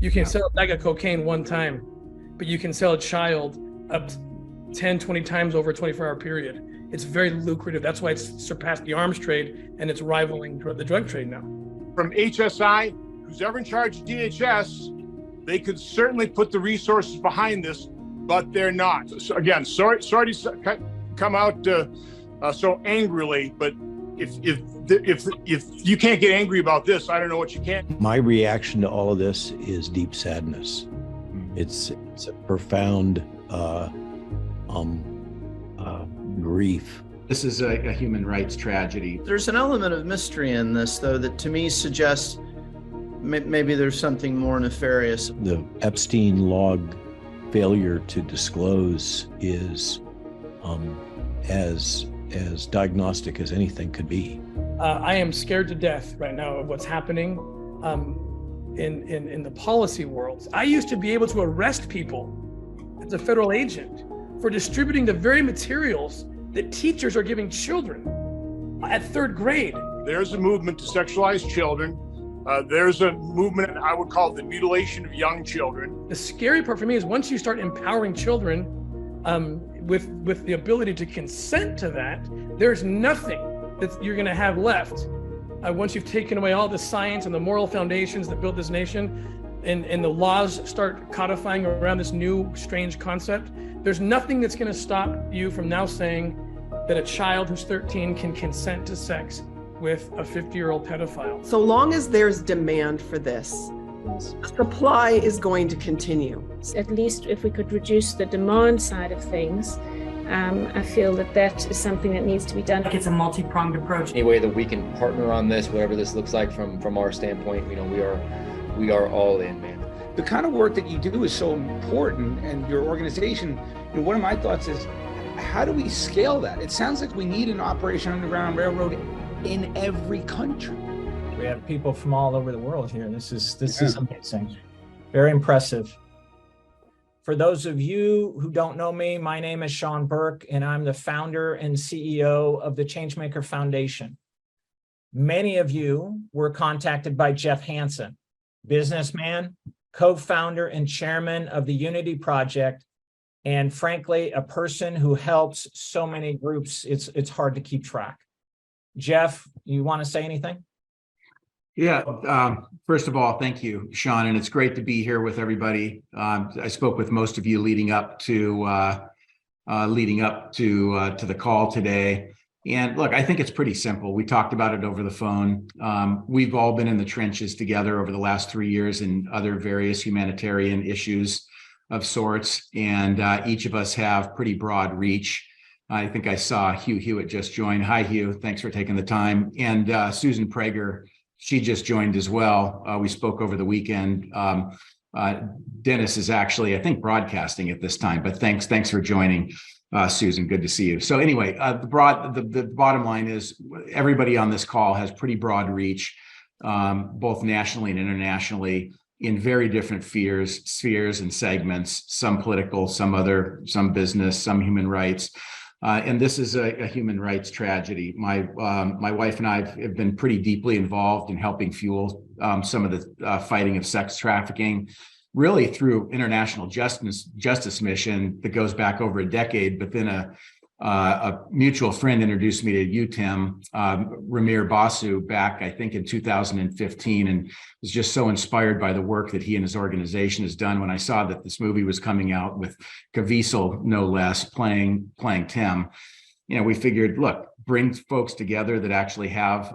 You can sell a bag of cocaine one time, but you can sell a child up 10, 20 times over a 24-hour period. It's very lucrative. That's why it's surpassed the arms trade and it's rivaling the drug trade now. From HSI, who's ever in charge of DHS, they could certainly put the resources behind this, but they're not. So again, sorry to come out so angrily, but if you can't get angry about this, I don't know what you can. My reaction to all of this is deep sadness. It's a profound grief. This is a human rights tragedy. There's an element of mystery in this, though, that to me suggests maybe there's something more nefarious. The Epstein log failure to disclose is as diagnostic as anything could be. I am scared to death right now of what's happening in the policy world. I used to be able to arrest people as a federal agent for distributing the very materials that teachers are giving children at third grade. There's a movement to sexualize children. There's a movement I would call the mutilation of young children. The scary part for me is once you start empowering children with the ability to consent to that, there's nothing that you're gonna have left. Once you've taken away all the science and the moral foundations that built this nation, and the laws start codifying around this new strange concept, there's nothing that's gonna stop you from now saying that a child who's 13 can consent to sex with a 50-year-old pedophile. So long as there's demand for this, supply is going to continue. At least if we could reduce the demand side of things, I feel that is something that needs to be done. It's a multi-pronged approach. Any way that we can partner on this, whatever this looks like from our standpoint, we are all in, man. The kind of work that you do is so important, and your organization, one of my thoughts is, how do we scale that? It sounds like we need an Operation Underground Railroad in every country. We have people from all over the world here. This is amazing. Very impressive. For those of you who don't know me, my name is Sean Burke, and I'm the founder and CEO of the Changemaker Foundation. Many of you were contacted by Jeff Hansen, businessman, co-founder and chairman of the Unity Project, and frankly, a person who helps so many groups, it's hard to keep track. Jeff, you want to say anything? Yeah, first of all, thank you, Sean, and it's great to be here with everybody. I spoke with most of you leading up to the call today. And look, I think it's pretty simple. We talked about it over the phone. We've all been in the trenches together over the last 3 years in other various humanitarian issues of sorts, and each of us have pretty broad reach. I think I saw Hugh Hewitt just join. Hi, Hugh. Thanks for taking the time. And Susan Prager, she just joined as well. We spoke over the weekend. Dennis is actually, I think, broadcasting at this time, but thanks for joining, Susan. Good to see you. So anyway, the bottom line is everybody on this call has pretty broad reach, both nationally and internationally, in very different spheres and segments, some political, some business, some human rights. And this is a human rights tragedy. My wife and I have been pretty deeply involved in helping fuel some of the fighting of sex trafficking, really through international justice mission that goes back over a decade. But then a mutual friend introduced me to you, Tim, Ramir Basu, back, I think, in 2015, and was just so inspired by the work that he and his organization has done. When I saw that this movie was coming out with Caviezel, no less, playing Tim, we figured, look, bring folks together that actually have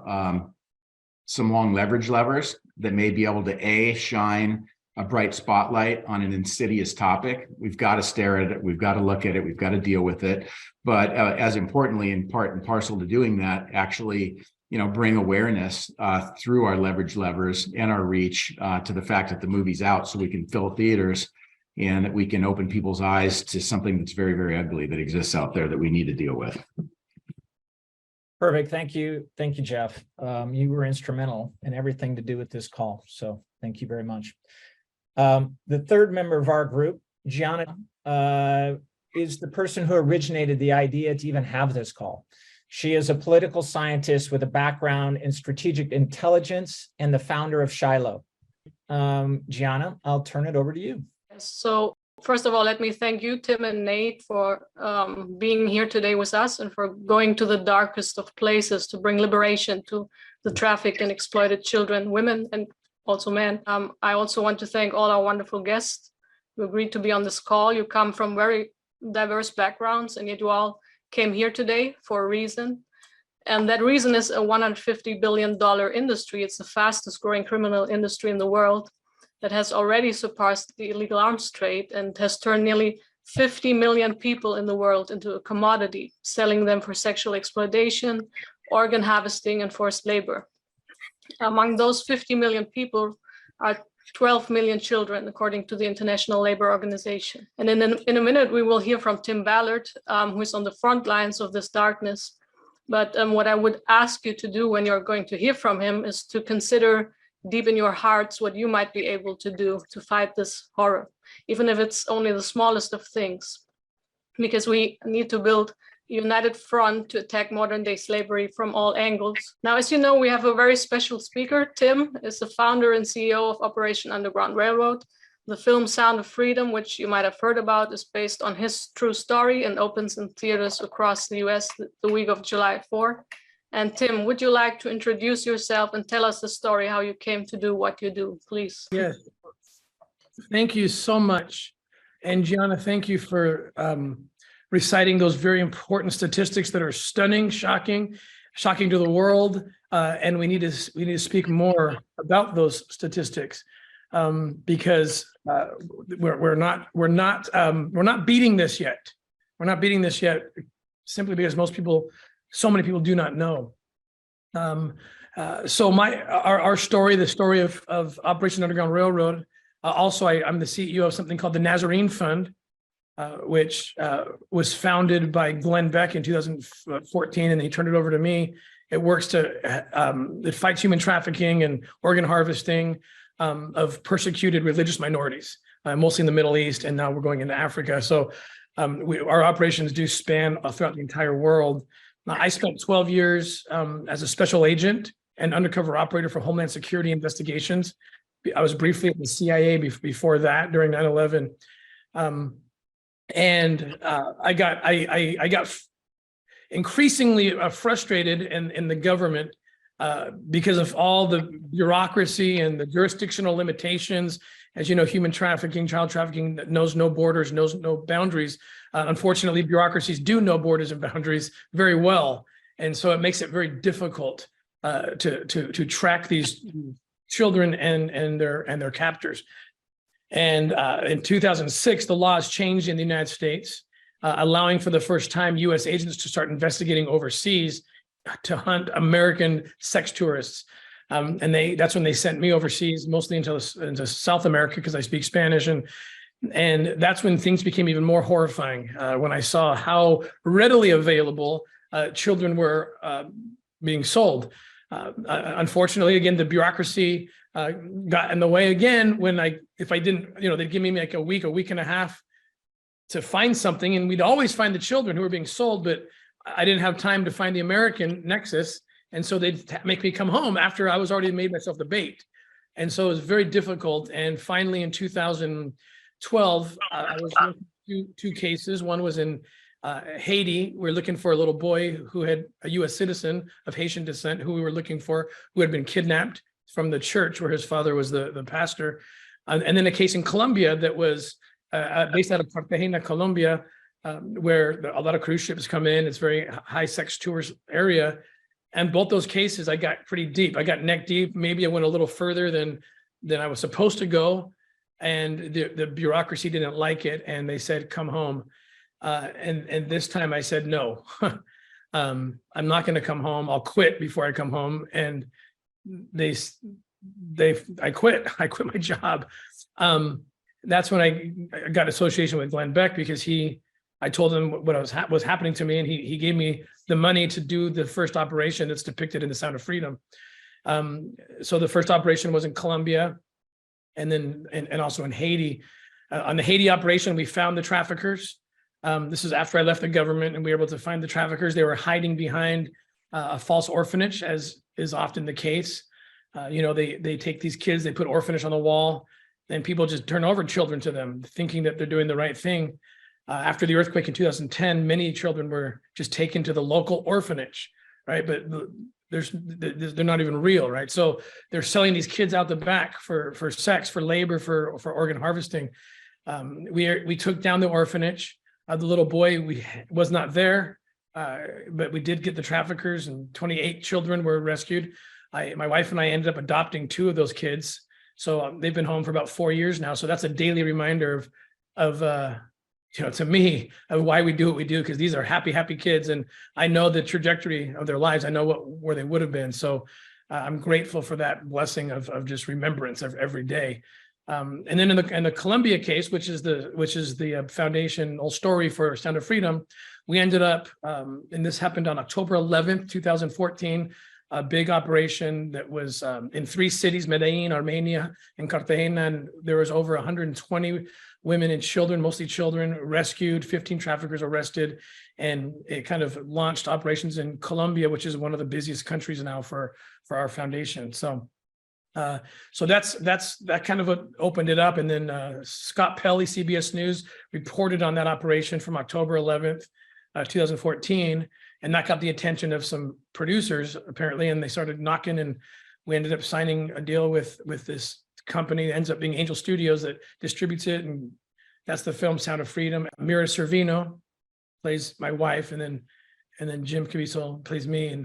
some long leverage levers that may be able to shine a bright spotlight on an insidious topic. We've got to stare at it. We've got to look at it. We've got to deal with it. But as importantly, in part and parcel to doing that, actually, bring awareness through our leverage levers and our reach to the fact that the movie's out, so we can fill theaters and that we can open people's eyes to something that's very, very ugly that exists out there that we need to deal with. Perfect. Thank you, Jeff. You were instrumental in everything to do with this call. So thank you very much. The third member of our group, Gianna, is the person who originated the idea to even have this call. She is a political scientist with a background in strategic intelligence and the founder of Shiloh. Gianna, I'll turn it over to you. So first of all, let me thank you, Tim and Nate, for being here today with us and for going to the darkest of places to bring liberation to the trafficked and exploited children, women, and also men. I also want to thank all our wonderful guests who agreed to be on this call. You come from very diverse backgrounds, and yet you all came here today for a reason. And that reason is a $150 billion industry. It's the fastest growing criminal industry in the world that has already surpassed the illegal arms trade and has turned nearly 50 million people in the world into a commodity, selling them for sexual exploitation, organ harvesting, and forced labor. Among those 50 million people are 12 million children, according to the International Labor Organization. And in a minute, we will hear from Tim Ballard, who is on the front lines of this darkness. But what I would ask you to do when you're going to hear from him is to consider deep in your hearts what you might be able to do to fight this horror, even if it's only the smallest of things, because we need to build a united front to attack modern day slavery from all angles. Now, as you know, we have a very special speaker. Tim is the founder and CEO of Operation Underground Railroad. The film Sound of Freedom, which you might have heard about, is based on his true story and opens in theaters across the US the week of July 4. And Tim, would you like to introduce yourself and tell us the story, how you came to do what you do, please? Yes. Thank you so much. And Gianna, thank you for reciting those very important statistics that are stunning, shocking to the world. And we need to speak more about those statistics because we're not beating this yet. We're not beating this yet simply because so many people do not know. So our story, the story of Operation Underground Railroad. Also, I'm the CEO of something called the Nazarene Fund, which was founded by Glenn Beck in 2014, and he turned it over to me. It works it fights human trafficking and organ harvesting of persecuted religious minorities, mostly in the Middle East, and now we're going into Africa. So our operations do span throughout the entire world. I spent 12 years as a special agent and undercover operator for Homeland Security investigations. I was briefly at the CIA before that during 9/11. I got increasingly frustrated in the government because of all the bureaucracy and the jurisdictional limitations. As you know, human trafficking, child trafficking knows no borders, knows no boundaries. Unfortunately, bureaucracies do know borders and boundaries very well. And so it makes it very difficult to track these children and their captors. And in 2006, the laws changed in the United States, allowing for the first time U.S. agents to start investigating overseas to hunt American sex tourists. And that's when they sent me overseas, mostly into South America, because I speak Spanish. And that's when things became even more horrifying, when I saw how readily available children were being sold. Unfortunately, again, the bureaucracy got in the way again. If I didn't, they'd give me like a week and a half to find something, and we'd always find the children who were being sold, but I didn't have time to find the American nexus. And so they'd make me come home after I was already made myself the bait. And so it was very difficult. And finally, in 2012, I was looking at two cases. One was in Haiti. We're looking for a little boy who had a U.S. citizen of Haitian descent who we were looking for, who had been kidnapped from the church where his father was the pastor. And then a case in Colombia that was based out of Cartagena, Colombia, where a lot of cruise ships come in. It's a very high sex tourist area. And both those cases, I got pretty deep. I got neck deep. Maybe I went a little further than I was supposed to go. And the bureaucracy didn't like it. And they said, come home. And this time I said, no, I'm not going to come home. I'll quit before I come home. And I quit my job. That's when I got association with Glenn Beck, because I told him what was happening to me, and he gave me the money to do the first operation that's depicted in The Sound of Freedom. So the first operation was in Colombia, and then and also in Haiti. On the Haiti operation, we found the traffickers. This is after I left the government, and we were able to find the traffickers. They were hiding behind a false orphanage, as is often the case. They take these kids, they put orphanage on the wall, and people just turn over children to them, thinking that they're doing the right thing. After the earthquake in 2010, many children were just taken to the local orphanage, right? But they're not even real, right? So they're selling these kids out the back for sex, for labor, for organ harvesting. We took down the orphanage. The little boy was not there, but we did get the traffickers, and 28 children were rescued. My wife and I ended up adopting 2 of those kids. So they've been home for about 4 years now. So that's a daily reminder of to me, of why we do what we do, because these are happy kids. And I know the trajectory of their lives. I know where they would have been. So I'm grateful for that blessing of just remembrance of every day. And then in the Colombia case, which is the foundational story for Sound of Freedom, we ended up, and this happened on October 11th, 2014, a big operation that was in 3 cities, Medellin, Armenia, and Cartagena, and there was over 120 women and children, mostly children, rescued, 15 traffickers arrested, and it kind of launched operations in Colombia, which is one of the busiest countries now for our foundation. So that kind of opened it up. And then Scott Pelley, CBS News, reported on that operation from October 11th, 2014. And that got the attention of some producers, apparently, and they started knocking, and we ended up signing a deal with this company that ends up being Angel Studios that distributes it. And that's the film Sound of Freedom. Mira Sorvino plays my wife, and then Jim Caviezel plays me.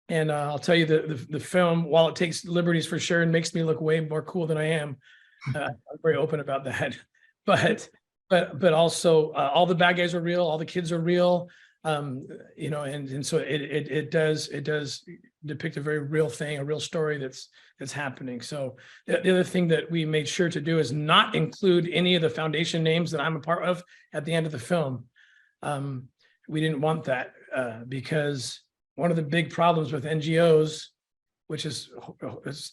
And I'll tell you the film, while it takes liberties for sure and makes me look way more cool than I am, I'm very open about that. But also all the bad guys are real, all the kids are real. And so it does depict a very real thing, a real story that's happening. So the other thing that we made sure to do is not include any of the foundation names that I'm a part of at the end of the film. We didn't want that because one of the big problems with NGOs, which is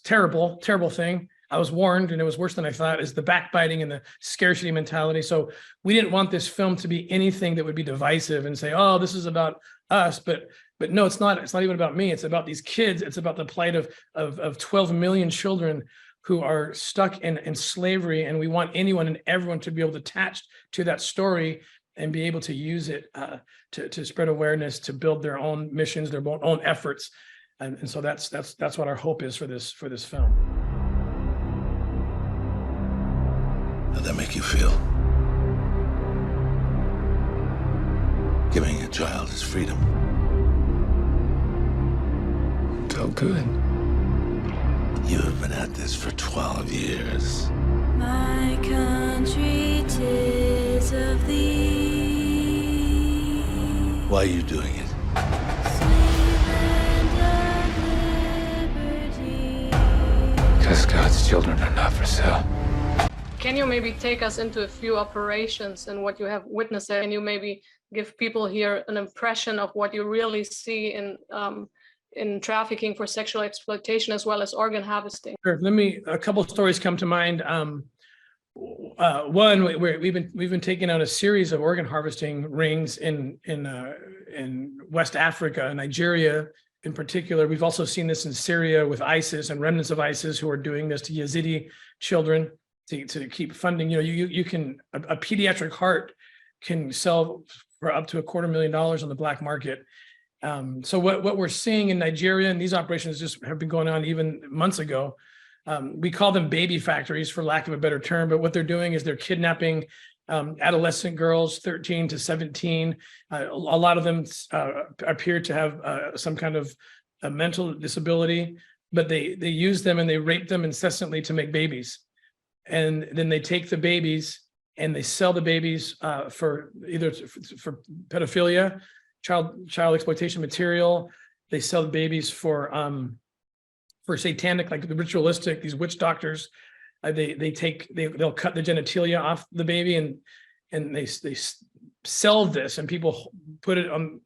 terrible thing, I was warned, and it was worse than I thought, is the backbiting and the scarcity mentality. So we didn't want this film to be anything that would be divisive and say, oh, this is about us. But no, it's not. It's not even about me. It's about these kids. It's about the plight of 12 million children who are stuck in slavery. And we want anyone and everyone to be able to attach to that story and be able to use it to spread awareness, to build their own missions, their own efforts. And so that's what our hope is for this film. How'd that make you feel? Giving a child his freedom. Felt good. You have been at this for 12 years. My country, 'tis of thee. Why are you doing it? Because God's children are not for sale. Can you maybe take us into a few operations and what you have witnessed there? Can you maybe give people here an impression of what you really see in trafficking for sexual exploitation as well as organ harvesting? Sure. A couple of stories come to mind. One, we've been taking out a series of organ harvesting rings in West Africa, Nigeria in particular. We've also seen this in Syria with ISIS and remnants of ISIS who are doing this to Yazidi children. To keep funding, you can, a pediatric heart can sell for up to $250,000 on the black market. So what we're seeing in Nigeria, and these operations just have been going on even months ago. We call them baby factories for lack of a better term, but what they're doing is they're kidnapping adolescent girls, 13 to 17. A lot of them appear to have some kind of a mental disability, but they use them and they rape them incessantly to make babies. And then they take the babies and they sell the babies for either for pedophilia, child exploitation material. They sell the babies for satanic, like the ritualistic. These witch doctors, they'll cut the genitalia off the baby and they sell this, and people put it on,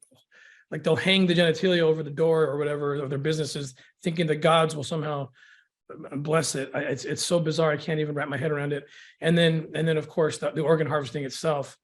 like they'll hang the genitalia over the door or whatever of their businesses, thinking the gods will somehow bless it. It's so bizarre. I can't even wrap my head around it. And then of course the organ harvesting itself,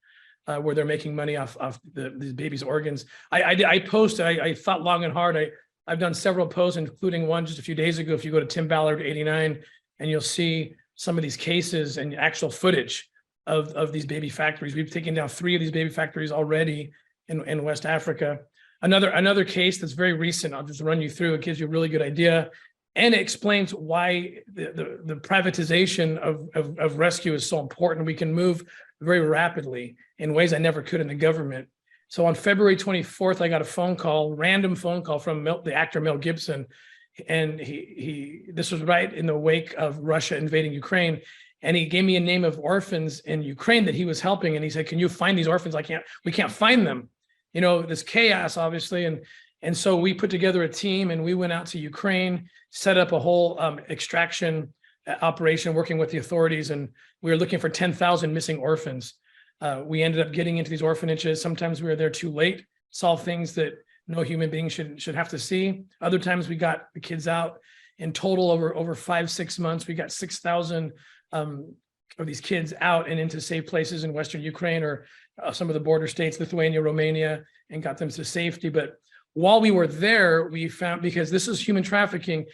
where they're making money off these babies' organs. I posted. I thought long and hard. I've done several posts, including one just a few days ago. If you go to Tim Ballard 89, and you'll see some of these cases and actual footage of these baby factories. We've taken down 3 of these baby factories already in West Africa. Another case that's very recent, I'll just run you through. It gives you a really good idea, and it explains why the privatization of rescue is so important. We can move very rapidly in ways I never could in the government. So on February 24th, I got a random phone call from the actor Mel Gibson, and this was right in the wake of Russia invading Ukraine, and he gave me a name of orphans in Ukraine that he was helping, and he said, "Can you find these orphans? We can't find them." You know, this chaos, obviously. And so we put together a team and we went out to Ukraine, set up a whole extraction operation, working with the authorities. And we were looking for 10,000 missing orphans. We ended up getting into these orphanages. Sometimes we were there too late, saw things that no human being should have to see. Other times we got the kids out. In total, over 5-6 months, we got 6,000 of these kids out and into safe places in Western Ukraine or some of the border states, Lithuania, Romania, and got them to safety. But while we were there, we found, because this is human trafficking,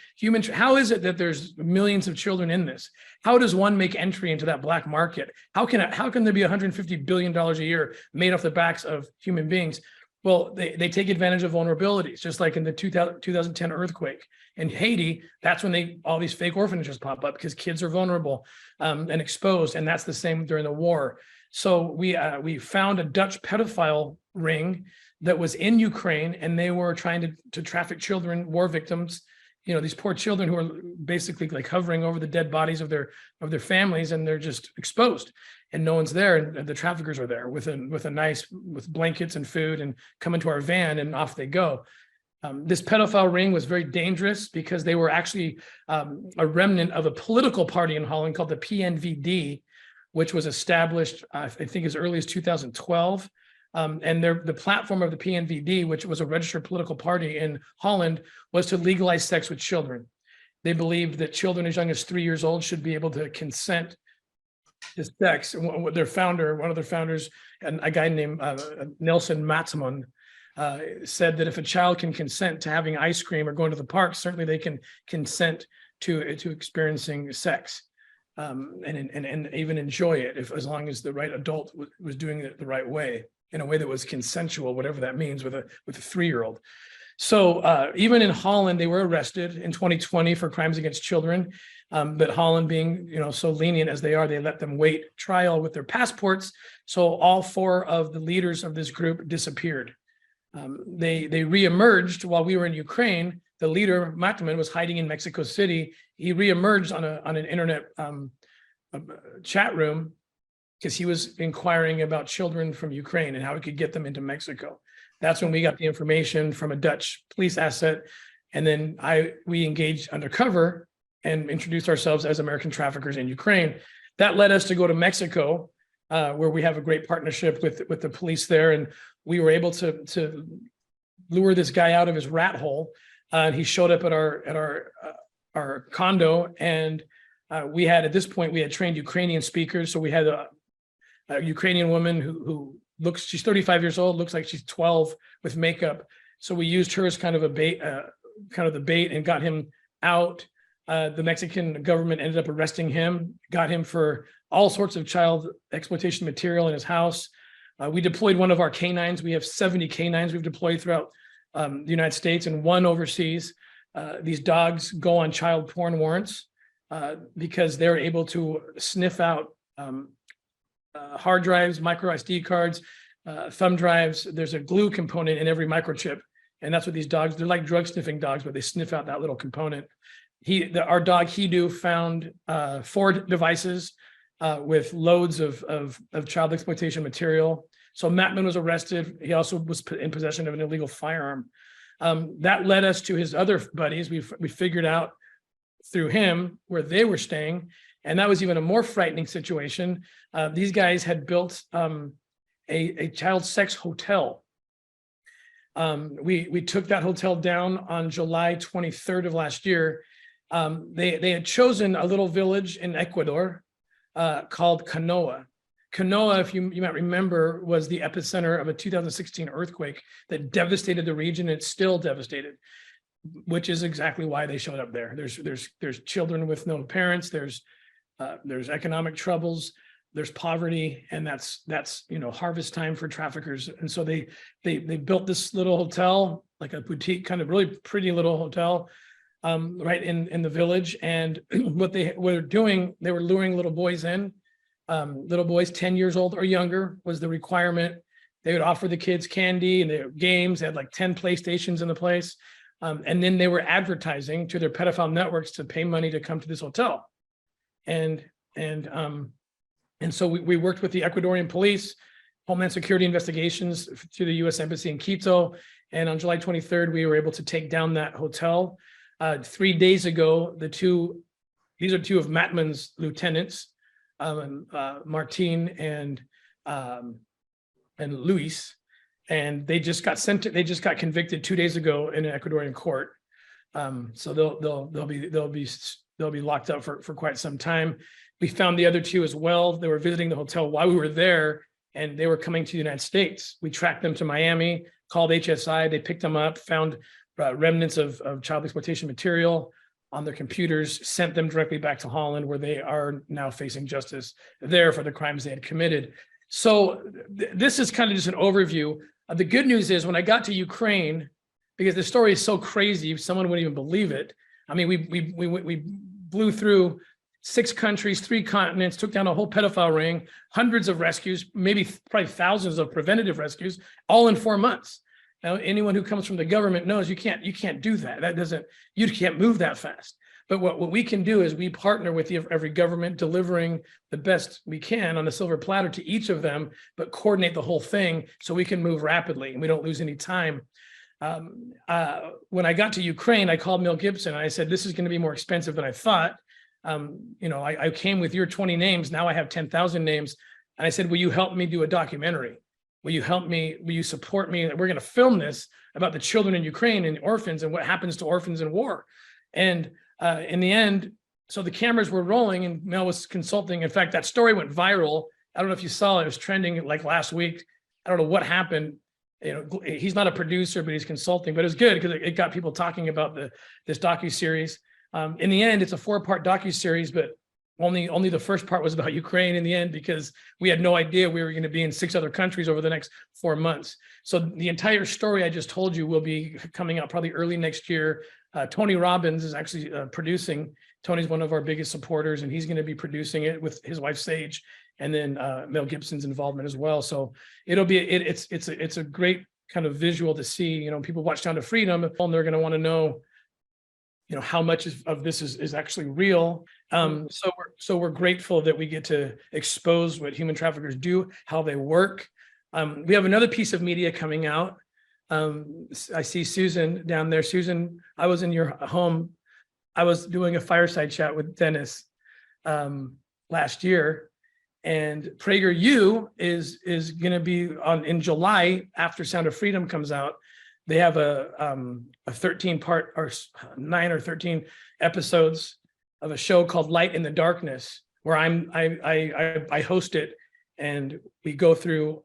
how is it that there's millions of children in this? How does one make entry into that black market? How can there be $150 billion a year made off the backs of human beings? Well, they take advantage of vulnerabilities, just like in the 2010 earthquake in Haiti. That's when all these fake orphanages pop up because kids are vulnerable and exposed, and that's the same during the war. So we found a Dutch pedophile ring that was in Ukraine, and they were trying to traffic children, war victims. You know, these poor children who are basically like hovering over the dead bodies of their families, and they're just exposed, and no one's there, and the traffickers are there with blankets and food, and come into our van, and off they go. This pedophile ring was very dangerous because they were actually a remnant of a political party in Holland called the PNVD, which was established, I think, as early as 2012. And the platform of the PNVD, which was a registered political party in Holland, was to legalize sex with children. They believed that children as young as 3 years old should be able to consent to sex. And one of their founders, and a guy named Nelson Matsman, said that if a child can consent to having ice cream or going to the park, certainly they can consent to experiencing sex. And even enjoy it, as long as the right adult was doing it the right way, in a way that was consensual, whatever that means, with a 3-year-old. So even in Holland, they were arrested in 2020 for crimes against children. But Holland, being so lenient as they are, they let them wait trial with their passports. So all 4 of the leaders of this group disappeared. They reemerged while we were in Ukraine. The leader, Matman, was hiding in Mexico City. He reemerged on an internet chat room because he was inquiring about children from Ukraine and how we could get them into Mexico. That's when we got the information from a Dutch police asset. And then we engaged undercover and introduced ourselves as American traffickers in Ukraine. That led us to go to Mexico, where we have a great partnership with the police there. And we were able to lure this guy out of his rat hole. He showed up at our condo, and at this point we had trained Ukrainian speakers. So we had a Ukrainian woman who she's 35 years old, looks like she's 12 with makeup. So we used her as kind of the bait, and got him out. The Mexican government ended up arresting him, got him for all sorts of child exploitation material in his house. We deployed one of our canines. We have 70 canines we've deployed throughout the United States and 1 overseas. These dogs go on child porn warrants because they're able to sniff out hard drives, micro SD cards, thumb drives. There's a glue component in every microchip. And that's what these dogs, they're like drug sniffing dogs, but they sniff out that little component. Our dog Hidu found 4 devices with loads of child exploitation material. So Matman was arrested. He also was in possession of an illegal firearm. That led us to his other buddies. We figured out through him where they were staying, and that was even a more frightening situation. These guys had built a child sex hotel. We took that hotel down on July 23rd of last year. They had chosen a little village in Ecuador called Canoa. Canoa, if you might remember, was the epicenter of a 2016 earthquake that devastated the region. It's still devastated. which is exactly why they showed up there. There's children with no parents. There's economic troubles. There's poverty, and that's harvest time for traffickers. And so they built this little hotel, like a boutique, kind of really pretty little hotel, right in the village. And what they were doing, they were luring little boys in. Little boys 10 years old or younger was the requirement. They would offer the kids candy and their games. They had like 10 PlayStations in the place. And then they were advertising to their pedophile networks to pay money to come to this hotel. And so we worked with the Ecuadorian police, Homeland Security investigations through the U.S. Embassy in Quito. And on July 23rd, we were able to take down that hotel. 3 days ago, these are two of Matman's lieutenants, Martin and Luis, and they just got convicted 2 days ago in an Ecuadorian court. So they'll be locked up for quite some time. We found the other two as well. They were visiting the hotel while we were there, and they were coming to the United States. We tracked them to Miami, called HSI. They picked them up, found remnants of child exploitation material on their computers, sent them directly back to Holland, where they are now facing justice there for the crimes they had committed. So this is kind of just an overview. The good news is when I got to Ukraine, because the story is so crazy, someone wouldn't even believe it. I mean, we blew through 6 countries, 3 continents, took down a whole pedophile ring, hundreds of rescues, probably thousands of preventative rescues, all in 4 months. Now, anyone who comes from the government knows you can't do that. You can't move that fast. But what we can do is we partner with every government, delivering the best we can on a silver platter to each of them, but coordinate the whole thing so we can move rapidly and we don't lose any time. When I got to Ukraine, I called Mel Gibson and I said, this is going to be more expensive than I thought. I came with your 20 names. Now I have 10,000 names. And I said, will you help me do a documentary? Will you help me? Will you support me? We're going to film this about the children in Ukraine and orphans and what happens to orphans in war. And in the end, so the cameras were rolling and Mel was consulting. In fact, that story went viral. I don't know if you saw it. It was trending like last week. I don't know what happened. He's not a producer, but he's consulting. But it was good because it got people talking about this docuseries. In the end, it's a 4-part docuseries, but only the first part was about Ukraine in the end, because we had no idea we were going to be in 6 other countries over the next 4 months. So the entire story I just told you will be coming out probably early next year. Tony Robbins is actually producing. Tony's one of our biggest supporters, and he's going to be producing it with his wife Sage, and then Mel Gibson's involvement as well. So it's a great kind of visual to see. People watch Sound of Freedom, and they're going to want to know, how much of this is actually real. So we're grateful that we get to expose what human traffickers do, how they work. We have another piece of media coming out. I see Susan down there. Susan, I was in your home. I was doing a fireside chat with Dennis last year, and PragerU is going to be in July after Sound of Freedom comes out. They have a 13-part or 9 or 13 episodes of a show called Light in the Darkness, where I host it, and we go through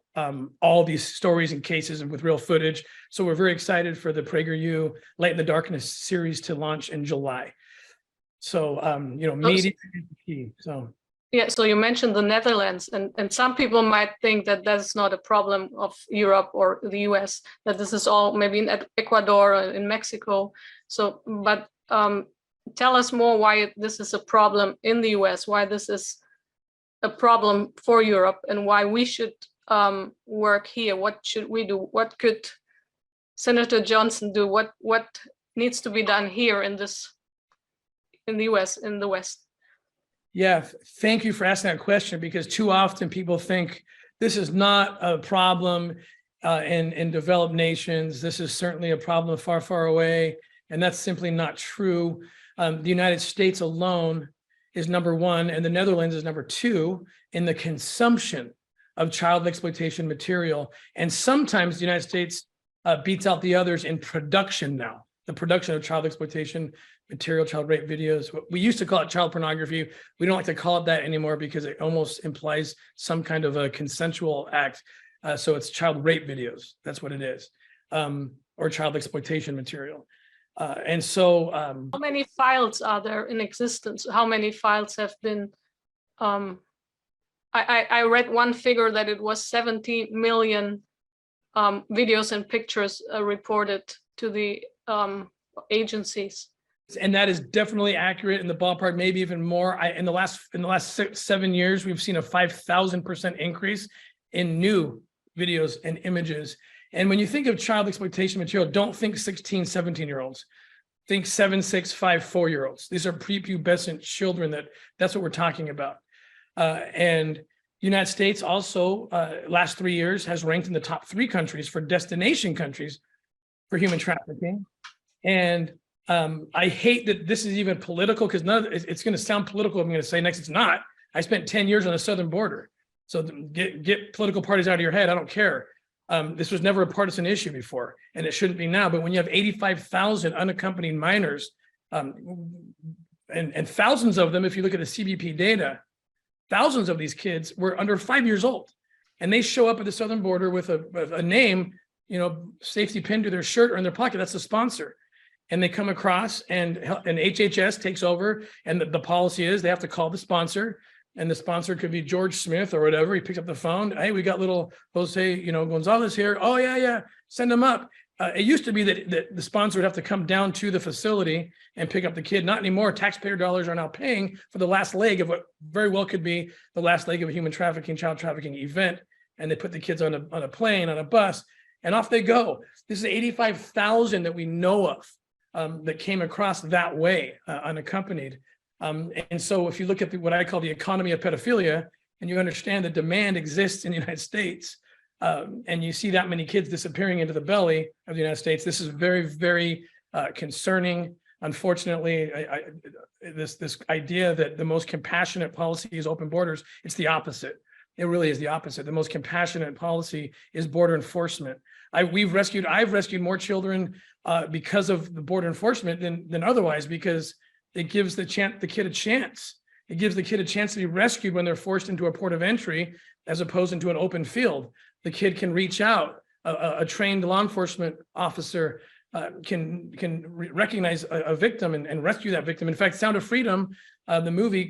all these stories and cases and with real footage. So we're very excited for the PragerU Light in the Darkness series to launch in July. So media is key. So. Yeah, so you mentioned the Netherlands, and some people might think that that's not a problem of Europe or the US, that this is all maybe in Ecuador or in Mexico. So, but tell us more why this is a problem in the US, why this is a problem for Europe, and why we should work here. What should we do? What could Senator Johnson do? What needs to be done here in the US, in the West? Yeah, thank you for asking that question, because too often people think this is not a problem in developed nations. This is certainly a problem far, far away, and that's simply not true. The United States alone is #1, and the Netherlands is #2 in the consumption of child exploitation material. And sometimes the United States beats out the others in production now, the production of child exploitation material, child rape videos. We used to call it child pornography. We don't like to call it that anymore because it almost implies some kind of a consensual act. So it's child rape videos. That's what it is, or child exploitation material. And so, how many files are there in existence? How many files have been? I read one figure that it was 70 million videos and pictures reported to the agencies. And that is definitely accurate in the ballpark, maybe even more. In the last 7 years, we've seen a 5,000% increase in new videos and images. And when you think of child exploitation material, don't think 16, 17-year-olds. Think 7, 6, 5, 4-year-olds. These are prepubescent children. That's what we're talking about. And United States also, last 3 years, has ranked in the top 3 countries for destination countries for human trafficking. And I hate that this is even political, because it's going to sound political. I'm going to say next, it's not. I spent 10 years on the southern border. So get political parties out of your head. I don't care. This was never a partisan issue before, and it shouldn't be now. But when you have 85,000 unaccompanied minors, and thousands of them, if you look at the CBP data, thousands of these kids were under 5 years old, and they show up at the southern border with a name, safety pinned to their shirt or in their pocket. That's the sponsor. And they come across, and HHS takes over, and the policy is they have to call the sponsor, and the sponsor could be George Smith or whatever. He picks up the phone. Hey, we got little Jose, Gonzalez here. Oh yeah, send him up. It used to be that the sponsor would have to come down to the facility and pick up the kid. Not anymore. Taxpayer dollars are now paying for the last leg of what very well could be the last leg of a human trafficking, child trafficking event. And they put the kids on a plane, on a bus, and off they go. This is 85,000 that we know of that came across that way, unaccompanied. And so if you look at what I call the economy of pedophilia, and you understand that demand exists in the United States, and you see that many kids disappearing into the belly of the United States, this is very, very concerning. Unfortunately, this idea that the most compassionate policy is open borders, it's the opposite. It really is the opposite. The most compassionate policy is border enforcement. I've rescued more children because of the border enforcement than otherwise, because it gives the kid a chance. It gives the kid a chance to be rescued when they're forced into a port of entry, as opposed into an open field. The kid can reach out. A trained law enforcement officer can recognize a victim and rescue that victim. In fact, Sound of Freedom, the movie,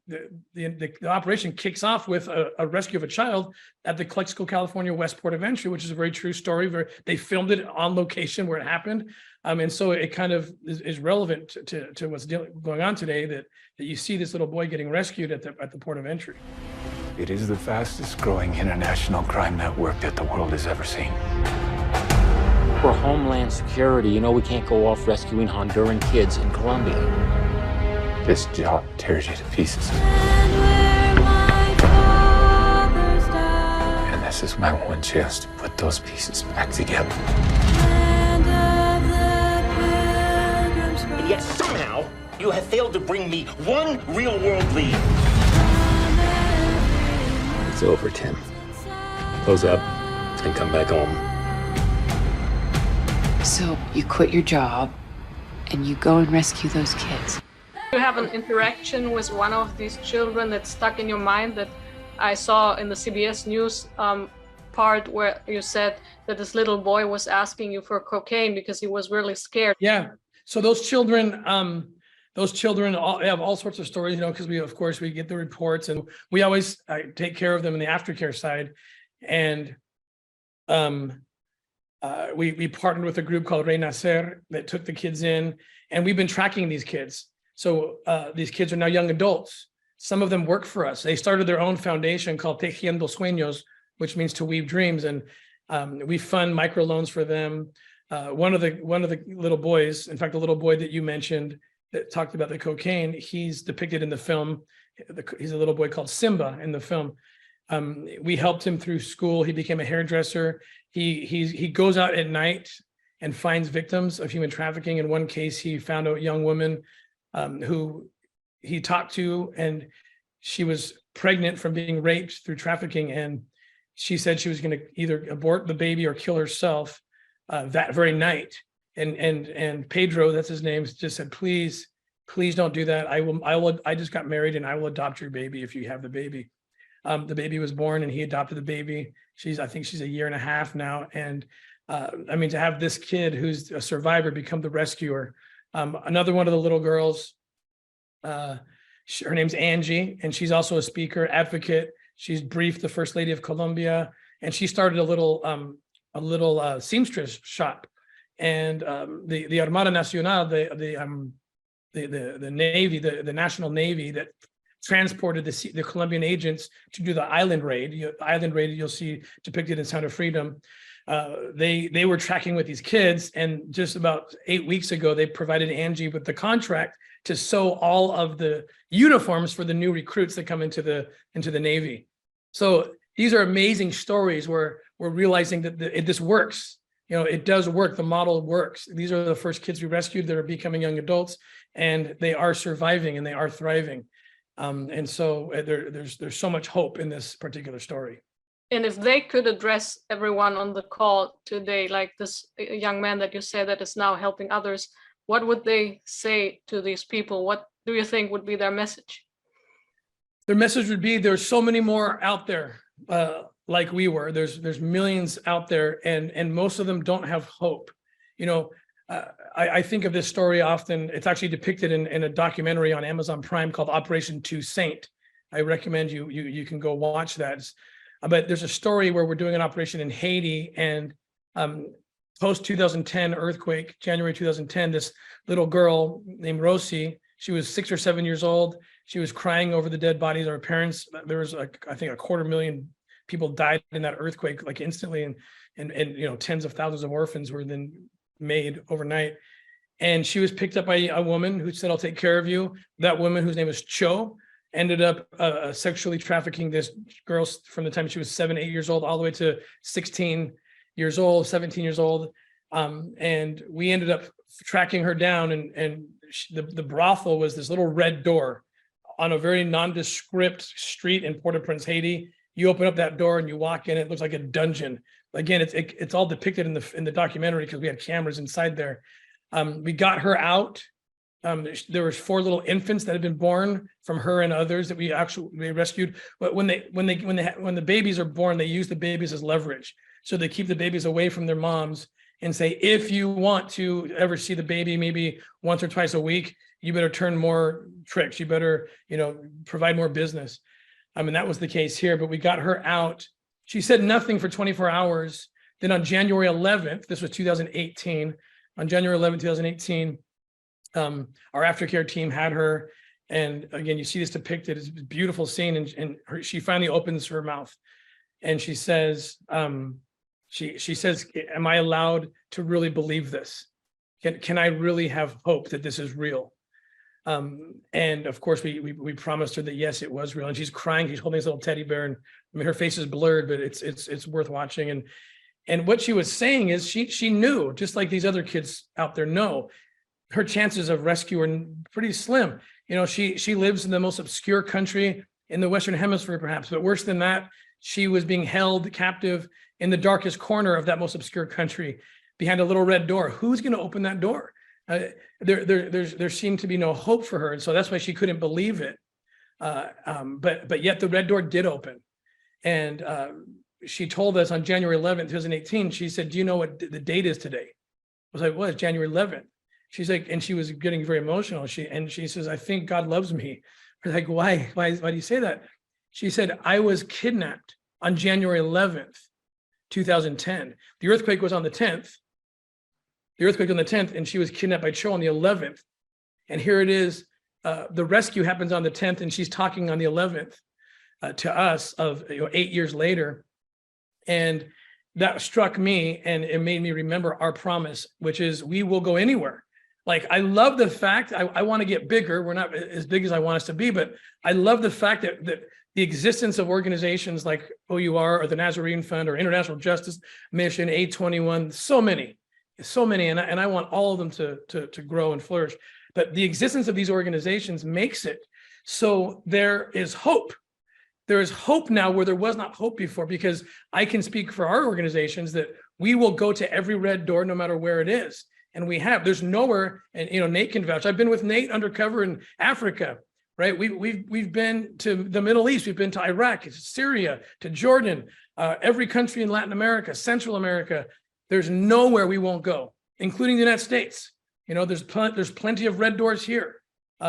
the operation kicks off with a rescue of a child at the Calexico, California West Port of Entry, which is a very true story. They filmed it on location where it happened. And so it kind of is relevant to what's going on today, that you see this little boy getting rescued at the port of entry. It is the fastest growing international crime network that the world has ever seen. For Homeland Security, we can't go off rescuing Honduran kids in Colombia. This job tears you to pieces. And this is my one chance to put those pieces back together. And yet somehow you have failed to bring me one real-world lead. It's over, Tim. Close up and come back home. So you quit your job and you go and rescue those kids. You have an interaction with one of these children that stuck in your mind that I saw in the CBS News part, where you said that this little boy was asking you for cocaine because he was really scared. Yeah. So those children have all sorts of stories, because we get the reports, and we always take care of them in the aftercare side. And we partnered with a group called Renacer that took the kids in, and we've been tracking these kids. So these kids are now young adults. Some of them work for us. They started their own foundation called Tejiendo Sueños, which means to weave dreams, and we fund microloans for them. One of the little boys, in fact, the little boy that you mentioned that talked about the cocaine, he's depicted in the film. He's a little boy called Simba in the film. We helped him through school. He became a hairdresser. He goes out at night and finds victims of human trafficking. In one case, he found a young woman who he talked to, and she was pregnant from being raped through trafficking. And she said she was going to either abort the baby or kill herself that very night. And Pedro, that's his name, just said, please don't do that. I just got married, and I will adopt your baby if you have the baby. The baby was born, and he adopted the baby. I think she's a year and a half now. And I mean, to have this kid who's a survivor become the rescuer. Another one of the little girls, her name's Angie, and she's also a speaker, advocate. She's briefed the First Lady of Colombia, and she started a little seamstress shop. And the Armada Nacional, the Navy, the National Navy that transported the Colombian agents to do the island raid. The island raid you'll see depicted in Sound of Freedom. They were tracking with these kids, and just about 8 weeks ago, they provided Angie with the contract to sew all of the uniforms for the new recruits that come into the Navy. So these are amazing stories where we're realizing that this works. You know, it does work. The model works. These are the first kids we rescued that are becoming young adults, and they are surviving and they are thriving. And so there's so much hope in this particular story. And if they could address everyone on the call today, like this young man that you said that is now helping others, what would they say to these people? What do you think would be their message? Their message would be, there's so many more out there like we were. There's millions out there, and most of them don't have hope. You know, I think of this story often. It's actually depicted in a documentary on Amazon Prime called Operation Two Saint. I recommend you can go watch that. But there's a story where we're doing an operation in Haiti, and post-2010 earthquake, January 2010, this little girl named Rosie, she was 6 or 7 years old. She was crying over the dead bodies of her parents. There was, I think, 250,000 people died in that earthquake, like instantly, and you know, tens of thousands of orphans were then made overnight. And she was picked up by a woman who said, "I'll take care of you." That woman, whose name was Cho, ended up sexually trafficking this girl from the time she was 7, 8 years old, all the way to 16 years old, 17 years old. And we ended up tracking her down, and the brothel was this little red door on a very nondescript street in Port-au-Prince, Haiti. You open up that door and you walk in, it looks like a dungeon. Again, it's all depicted in the documentary because we had cameras inside there. We got her out. There was 4 little infants that had been born from her and others that we rescued. But when the babies are born, they use the babies as leverage. So they keep the babies away from their moms and say, if you want to ever see the baby maybe once or twice a week, you better turn more tricks. You better, you know, provide more business. I mean, that was the case here, but we got her out. She said nothing for 24 hours. Then on January 11th, this was 2018, on January 11th, 2018, our aftercare team had her. And again, you see this depicted. It's a beautiful scene. And she finally opens her mouth and she says, she says, "Am I allowed to really believe this? Can I really have hope that this is real?" And of course, we promised her that yes, it was real. And she's crying. She's holding this little teddy bear, and I mean, her face is blurred, but it's worth watching. And what she was saying is she knew, just like these other kids out there know, her chances of rescue are pretty slim. You know, she lives in the most obscure country in the Western Hemisphere, perhaps, but worse than that, she was being held captive in the darkest corner of that most obscure country behind a little red door. Who's going to open that door? There seemed to be no hope for her, and so that's why she couldn't believe it. But yet the red door did open, and she told us on January 11th, 2018. She said, "Do you know what the date is today?" I was like, "What? It's January 11th." She's like, and she was getting very emotional. She says, "I think God loves me." We're like, why do you say that? She said, "I was kidnapped on January 11th, 2010. The earthquake was on the 10th. The earthquake on the 10th, and she was kidnapped by Cho on the 11th. And here it is. The rescue happens on the 10th, and she's talking on the 11th to us of 8 years later. And that struck me, and it made me remember our promise, which is we will go anywhere. Like, I love the fact, I want to get bigger. We're not as big as I want us to be, but I love the fact that the existence of organizations like OUR or the Nazarene Fund or International Justice Mission, 821, so many, and I want all of them to grow and flourish. But the existence of these organizations makes it so there is hope. There is hope now where there was not hope before, because I can speak for our organizations that we will go to every red door no matter where it is. And we have, there's nowhere, and Nate can vouch. I've been with Nate undercover in Africa, right? We've been to the Middle East, we've been to Iraq, Syria, to Jordan, every country in Latin America, Central America. There's nowhere we won't go, including the United States. There's plenty of red doors here.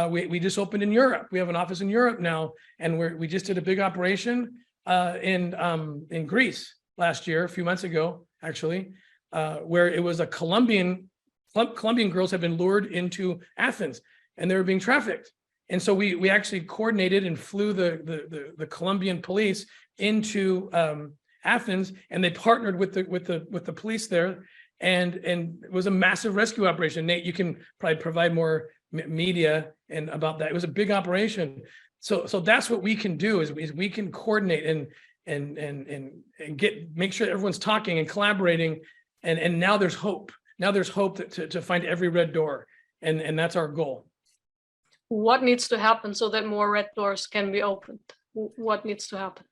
We just opened in Europe. We have an office in Europe now, and we just did a big operation in Greece last year, a few months ago, actually, where it was a Colombian girls have been lured into Athens, and they were being trafficked. And so we actually coordinated and flew the Colombian police into Athens, and they partnered with the police there, and it was a massive rescue operation. Nate, you can probably provide more media and about that. It was a big operation. So that's what we can do is we can coordinate and make sure everyone's talking and collaborating, and now there's hope. Now there's hope to find every red door, and that's our goal. What needs to happen so that more red doors can be opened? What needs to happen?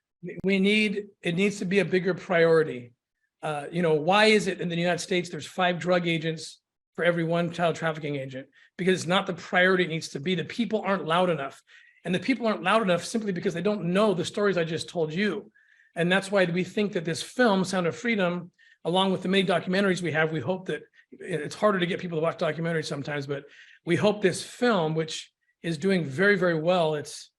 It needs to be a bigger priority. Why is it in the United States there's 5 drug agents for every 1 child trafficking agent? Because it's not the priority it needs to be. The people aren't loud enough. And the people aren't loud enough simply because they don't know the stories I just told you. And that's why we think that this film, Sound of Freedom, along with the many documentaries we have, we hope that it's harder to get people to watch documentaries sometimes, but we hope this film, which is doing very, very well, it's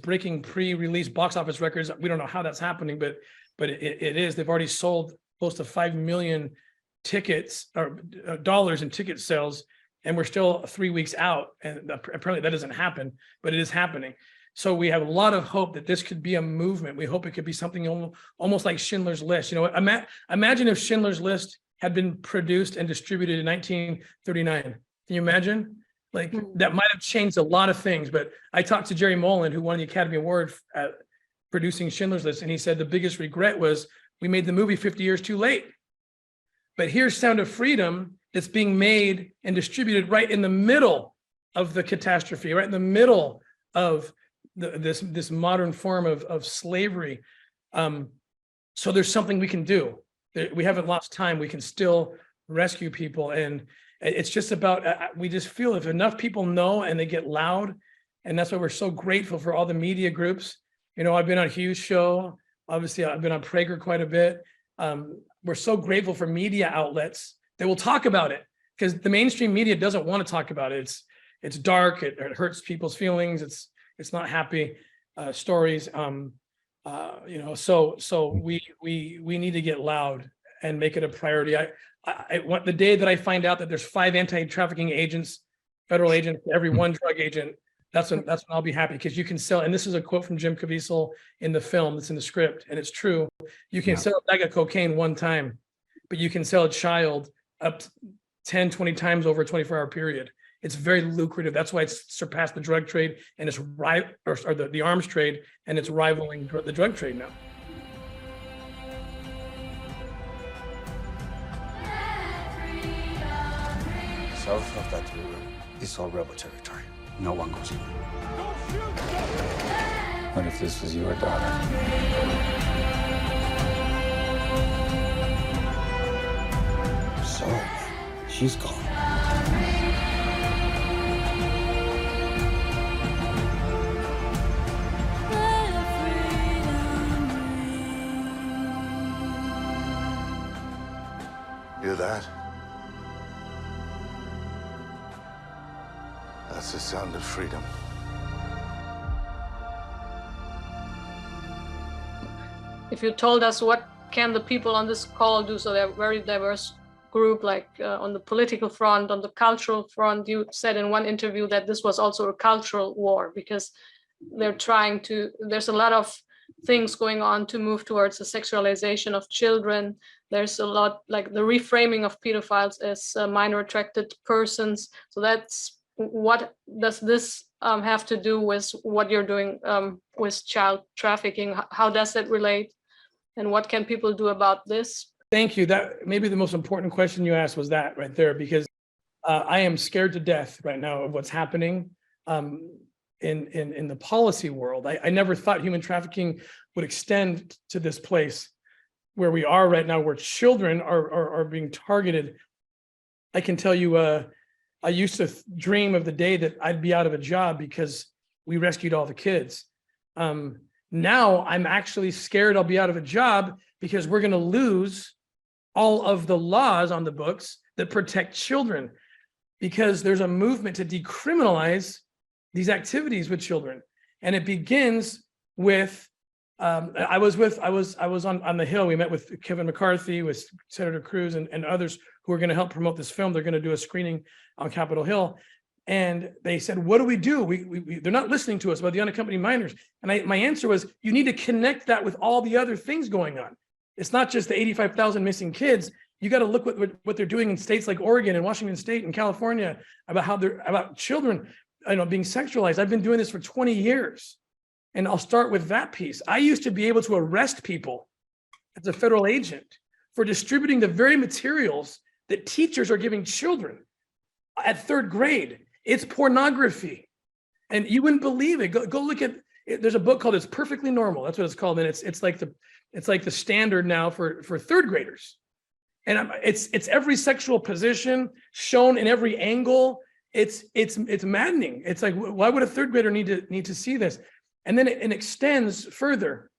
breaking pre-release box office records. We don't know how that's happening, but it is. They've already sold close to 5 million tickets or dollars in ticket sales, and we're still 3 weeks out, and apparently that doesn't happen, but it is happening. So we have a lot of hope that this could be a movement. We hope it could be something almost like Schindler's List. Imagine if Schindler's List had been produced and distributed in 1939. Can you imagine? Like, that might have changed a lot of things. But I talked to Jerry Malone, who won the Academy Award at producing Schindler's List, and he said the biggest regret was we made the movie 50 years too late. But here's Sound of Freedom that's being made and distributed right in the middle of the catastrophe, right in the middle of this modern form of slavery. So there's something we can do. We haven't lost time. We can still rescue people. And it's just about, we just feel if enough people know and they get loud, and that's why we're so grateful for all the media groups. I've been on Hugh's show. Obviously, I've been on Prager quite a bit. We're so grateful for media outlets that will talk about it, because the mainstream media doesn't want to talk about it. It's dark. It hurts people's feelings. It's not happy stories. So we need to get loud and make it a priority. I want the day that I find out that there's 5 anti-trafficking agents, federal agents, every 1 drug agent. That's when I'll be happy, because you can sell. And this is a quote from Jim Caviezel in the film that's in the script, and it's true. You can sell a bag of cocaine 1 time, but you can sell a child up 10, 20 times over a 24-hour period. It's very lucrative. That's why it's surpassed the drug trade, and it's the arms trade, and it's rivaling the drug trade now. South of that river is all rebel territory. No one goes in. What if this was your daughter? So, she's gone. Hear that? That's the sound of freedom. If you told us what can the people on this call do, so they're a very diverse group, like on the political front, on the cultural front, you said in one interview that this was also a cultural war, because they're trying to, there's a lot of things going on to move towards the sexualization of children. There's a lot, like the reframing of pedophiles as minor attracted persons. So that's, what does this have to do with what you're doing with child trafficking? How does that relate? And what can people do about this? Thank you. That maybe the most important question you asked was that right there, because I am scared to death right now of what's happening in the policy world. I never thought human trafficking would extend to this place where we are right now, where children are being targeted. I can tell you, I used to dream of the day that I'd be out of a job because we rescued all the kids. Now I'm actually scared I'll be out of a job because we're going to lose all of the laws on the books that protect children, because there's a movement to decriminalize these activities with children. And it begins with, I was on the Hill. We met with Kevin McCarthy, with Senator Cruz and others who are going to help promote this film. They're going to do a screening on Capitol Hill. And they said, what do we do? They're not listening to us about the unaccompanied minors. And my answer was, you need to connect that with all the other things going on. It's not just the 85,000 missing kids. You got to look what they're doing in states like Oregon and Washington State and California about how they're about children, being sexualized. I've been doing this for 20 years. And I'll start with that piece. I used to be able to arrest people as a federal agent for distributing the very materials that teachers are giving children at third grade. It's pornography. And you wouldn't believe it. Go look at it. There's a book called It's Perfectly Normal. That's what it's called. And it's like the standard now for third graders. And it's every sexual position shown in every angle. It's maddening. It's like, why would a third grader need to see this? And then it extends further.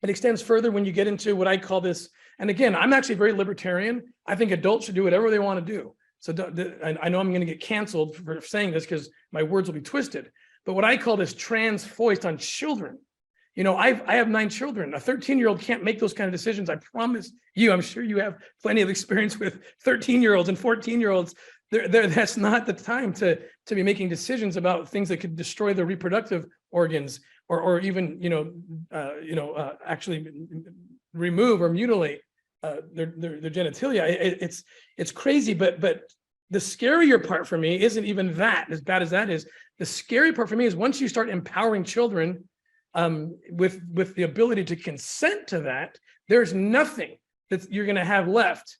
It extends further when you get into what I call this. And again, I'm actually very libertarian. I think adults should do whatever they want to do. So I know I'm going to get canceled for saying this because my words will be twisted. But what I call this trans foist on children. I have 9 children. A 13-year-old can't make those kind of decisions. I promise you. I'm sure you have plenty of experience with 13-year-olds and 14-year-olds. That's not the time to be making decisions about things that could destroy their reproductive organs, or even actually remove or mutilate their genitalia. It's crazy, but the scarier part for me isn't even that, as bad as that is. The scary part for me is once you start empowering children with the ability to consent to that, there's nothing that you're going to have left.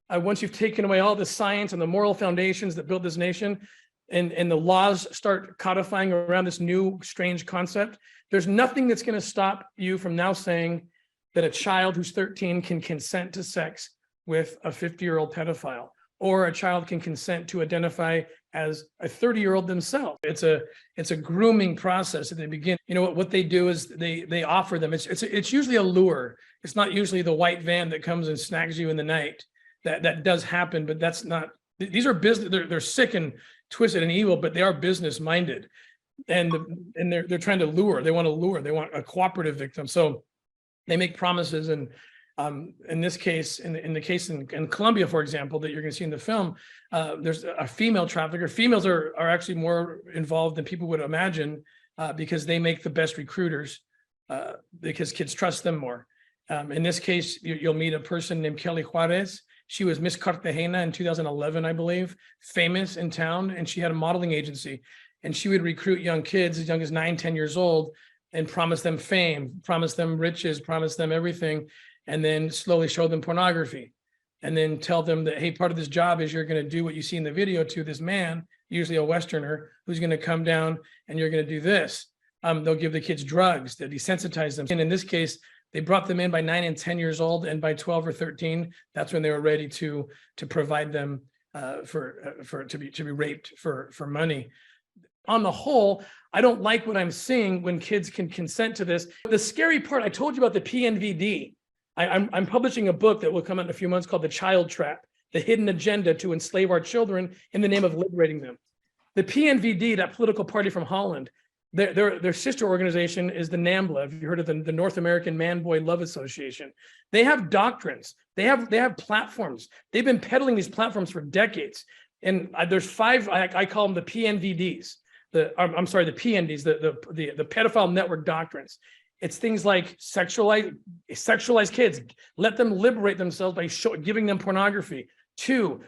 Once you've taken away all the science and the moral foundations that built this nation, and the laws start codifying around this new strange concept, there's nothing that's going to stop you from now saying that a child who's 13 can consent to sex with a 50-year-old pedophile, or a child can consent to identify as a 30-year-old themselves. It's a grooming process that they begin. What they do is they offer them. It's usually a lure. It's not usually the white van that comes and snags you in the night. That does happen, but that's not. These are business. They're sick and twisted and evil, but they are business minded, and they're trying to lure. They want to lure. They want a cooperative victim. So they make promises, and in this case, in the case in Colombia, for example, that you're going to see in the film, there's a female trafficker. Females are actually more involved than people would imagine, because they make the best recruiters, because kids trust them more. In this case, you'll meet a person named Kelly Juarez. She was Miss Cartagena in 2011, I believe, famous in town, and she had a modeling agency, and she would recruit young kids as young as 9, 10 years old and promise them fame, promise them riches, promise them everything, and then slowly show them pornography, and then tell them that, hey, part of this job is you're going to do what you see in the video to this man, usually a Westerner, who's going to come down and you're going to do this. They'll give the kids drugs to desensitize them. And in this case, they brought them in by 9 and 10 years old, and by 12 or 13, that's when they were ready to provide them to be raped for money. On the whole, I don't like what I'm seeing when kids can consent to this. The scary part, I told you about the PNVD. I'm publishing a book that will come out in a few months called The Child Trap: The Hidden Agenda to Enslave Our Children in the Name of Liberating Them. The PNVD, that political party from Holland, their sister organization is the NAMBLA. Have you heard of the North American Man-Boy Love Association? They have doctrines. They have platforms. They've been peddling these platforms for decades. And there's 5, I call them the PNVDs. The PNDs, the pedophile network doctrines. It's things like sexualize kids, let them liberate themselves by giving them pornography. 2,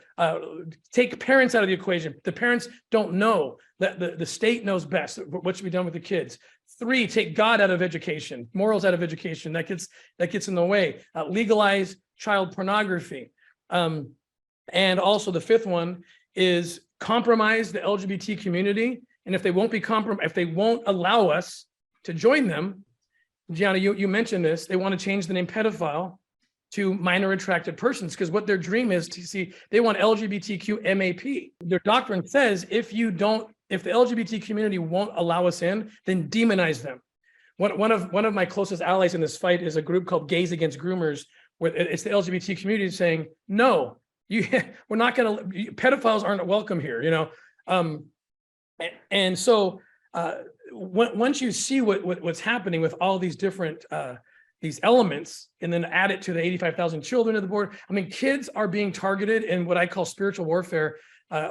take parents out of the equation. The parents don't know. That the state knows best what should be done with the kids. 3, take God out of education, morals out of education. That gets in the way. Legalize child pornography. And also the 5th one is compromise the LGBT community. And if they won't allow us to join them, Gianna, you mentioned this, they want to change the name pedophile to minor attracted persons, because what their dream is to see, they want LGBTQ MAP. Their doctrine says if the LGBT community won't allow us in, then demonize them. One of my closest allies in this fight is a group called Gays Against Groomers, where it's the LGBT community saying, no, we're not going to, pedophiles aren't welcome here, you know? And so once you see what's happening with all these different these elements, and then add it to the 85,000 children at the border, I mean, kids are being targeted in what I call spiritual warfare,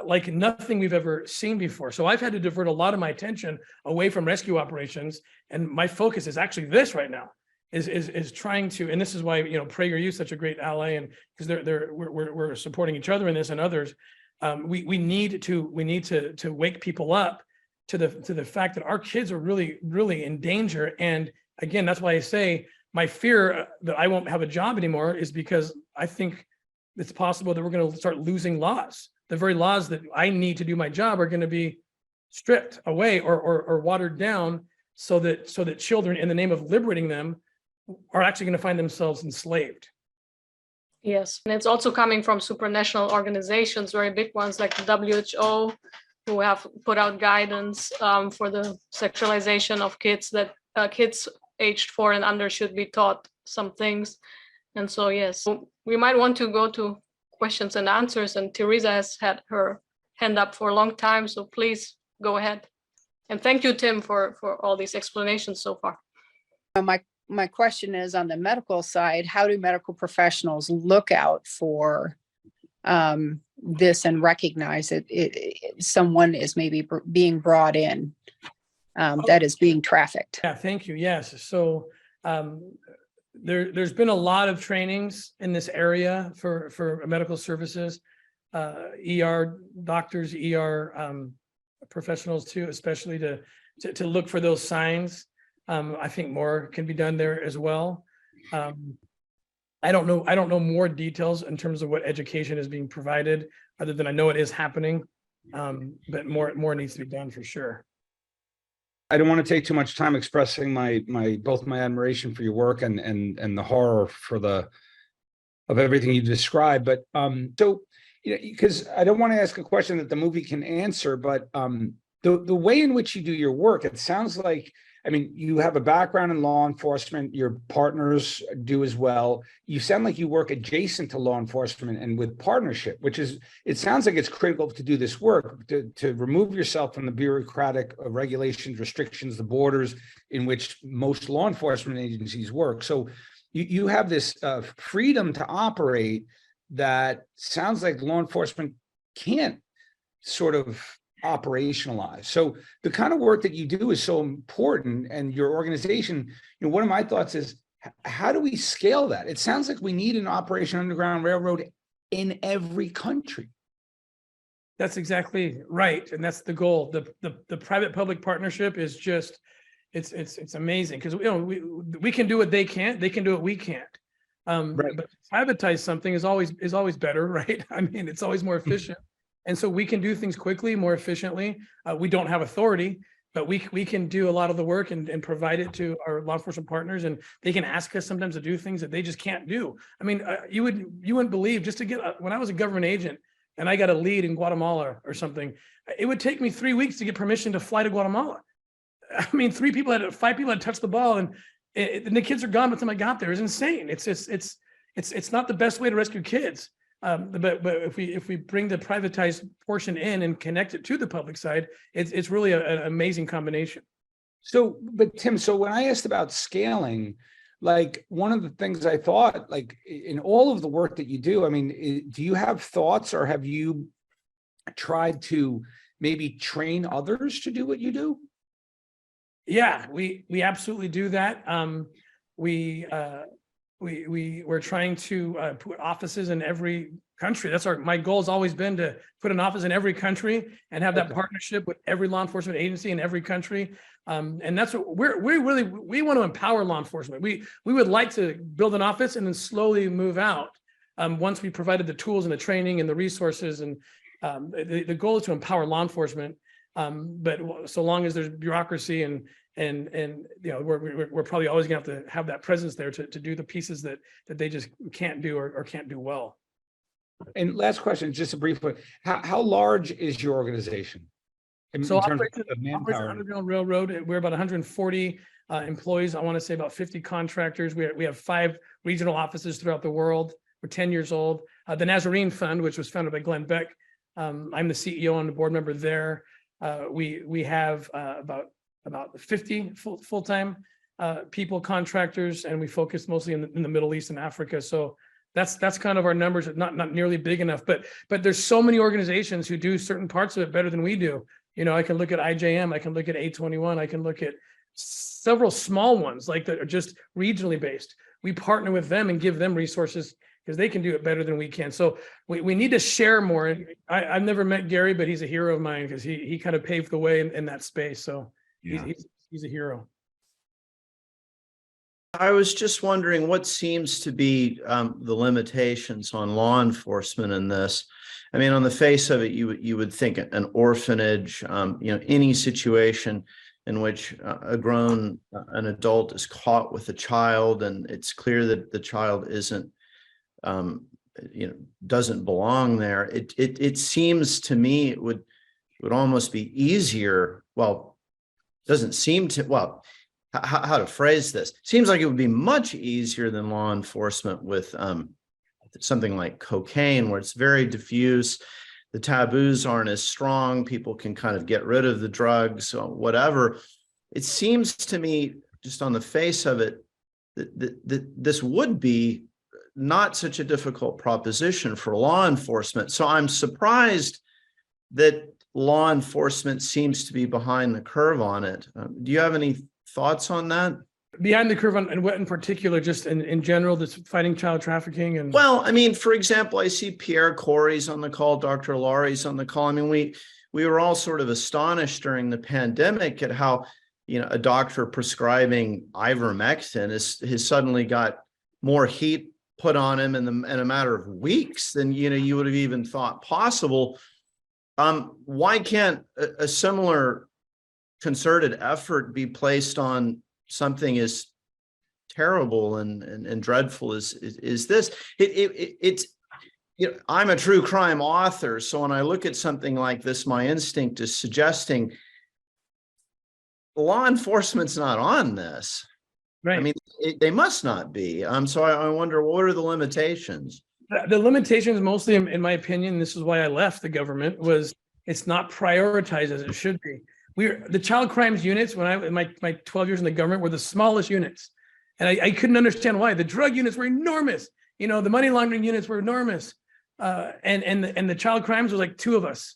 like nothing we've ever seen before. So I've had to divert a lot of my attention away from rescue operations, and my focus is actually this right now, is trying to, and this is why, you know, PragerU is such a great ally, and because we're supporting each other in this and others. We need to wake people up to the fact that our kids are really in danger. And again, that's why I say my fear that I won't have a job anymore is because I think it's possible that we're going to start losing laws. The very laws that I need to do my job are going to be stripped away or watered down, so that children, in the name of liberating them, are actually going to find themselves enslaved. Yes, and it's also coming from supranational organizations, very big ones like the WHO, who have put out guidance for the sexualization of kids, that kids aged 4 and under should be taught some things. And so, yes, we might want to go to questions and answers, and Teresa has had her hand up for a long time, so please go ahead. And thank you, Tim, for all these explanations so far. My question is, on the medical side, how do medical professionals look out for this and recognize someone is maybe being brought in that is being trafficked? Yeah, thank you. Yes. So there's been a lot of trainings in this area for medical services, ER doctors, ER professionals too, especially to look for those signs. I think more can be done there as well. I don't know more details in terms of what education is being provided, other than I know it is happening, but more needs to be done for sure. I don't want to take too much time expressing both my admiration for your work and the horror of everything you described. But so, you know, because I don't want to ask a question that the movie can answer, but the way in which you do your work, it sounds like, I mean, you have a background in law enforcement, your partners do as well. You sound like you work adjacent to law enforcement and with partnership, which is, it sounds like it's critical to do this work, to remove yourself from the bureaucratic regulations, restrictions, the borders in which most law enforcement agencies work. So you have this freedom to operate that sounds like law enforcement can't sort of operationalize. So the kind of work that you do is so important, and your organization, you know, one of my thoughts is, how do we scale that? It sounds like we need an Operation Underground Railroad in every country. That's exactly right, and that's the goal. The private-public partnership is just, it's amazing, because, you know, we can do what they can't, they can do what we can't. Right. But privatize something is always better, right? I mean, it's always more efficient. And so we can do things quickly, more efficiently. We don't have authority, but we can do a lot of the work and provide it to our law enforcement partners, and they can ask us sometimes to do things that they just can't do. I mean, you wouldn't believe, just to get, when I was a government agent and I got a lead in Guatemala or something, it would take me 3 weeks to get permission to fly to Guatemala. I mean, 5 people had touched the ball, and the kids are gone by the time I got there. It's insane. It's not the best way to rescue kids. But if we bring the privatized portion in and connect it to the public side, it's really an amazing combination. So, but Tim, so when I asked about scaling, like, one of the things I thought, like, in all of the work that you do, I mean, do you have thoughts, or have you tried to maybe train others to do what you do? Yeah, we absolutely do that. We're trying to put offices in every country. That's my goal has always been to put an office in every country and have that partnership with every law enforcement agency in every country. And that's what we want to empower law enforcement. We would like to build an office and then slowly move out once we provided the tools and the training and the resources. And the goal is to empower law enforcement. But so long as there's bureaucracy and you know, we're probably always gonna have to have that presence there to do the pieces that they just can't do or can't do well. And last question, just a brief one. How large is your organization? In So terms operates of an manpower. Underground Railroad, we're about 140 employees. I want to say about 50 contractors. We have 5 regional offices throughout the world. We're 10 years old. The Nazarene Fund, which was founded by Glenn Beck. I'm the CEO and the board member there. We have about 50 full-time people, contractors, and we focus mostly in the Middle East and Africa. So that's kind of our numbers. Not nearly big enough, but there's so many organizations who do certain parts of it better than we do. You know, I can look at IJM, I can look at A21, I can look at several small ones like that are just regionally based. We partner with them and give them resources because they can do it better than we can. So we need to share more. And I've never met Gary, but he's a hero of mine because he kind of paved the way in that space. So Yeah. he's a hero. I was just wondering what seems to be the limitations on law enforcement in this. I mean, on the face of it, you would think an orphanage, any situation in which an adult is caught with a child, and it's clear that the child isn't, doesn't belong there. It seems to me it would almost be easier. Well, doesn't seem to. Well, how to phrase this? Seems like it would be much easier than law enforcement with something like cocaine, where it's very diffuse. The taboos aren't as strong. People can kind of get rid of the drugs or whatever. It seems to me, just on the face of it, that this would be not such a difficult proposition for law enforcement. So I'm surprised that law enforcement seems to be behind the curve on it. Do you have any thoughts on that? Behind the curve and what in particular, just in general, that's fighting child trafficking? And well, I mean, for example, I see Pierre Kory's on the call, Dr. Laurie's on the call. I mean, we were all sort of astonished during the pandemic at how, a doctor prescribing ivermectin has suddenly got more heat put on him in a matter of weeks than, you would have even thought possible. Why can't a similar concerted effort be placed on something as terrible and dreadful as this? It's I'm a true crime author, so when I look at something like this, my instinct is suggesting law enforcement's not on this. Right. I mean, they must not be. So I wonder, what are the limitations? The limitations, mostly, in my opinion, this is why I left the government, was it's not prioritized as it should be. The child crimes units, when in my 12 years in the government, were the smallest units. And I couldn't understand why. The drug units were enormous. The money laundering units were enormous. And the child crimes was like 2 of us.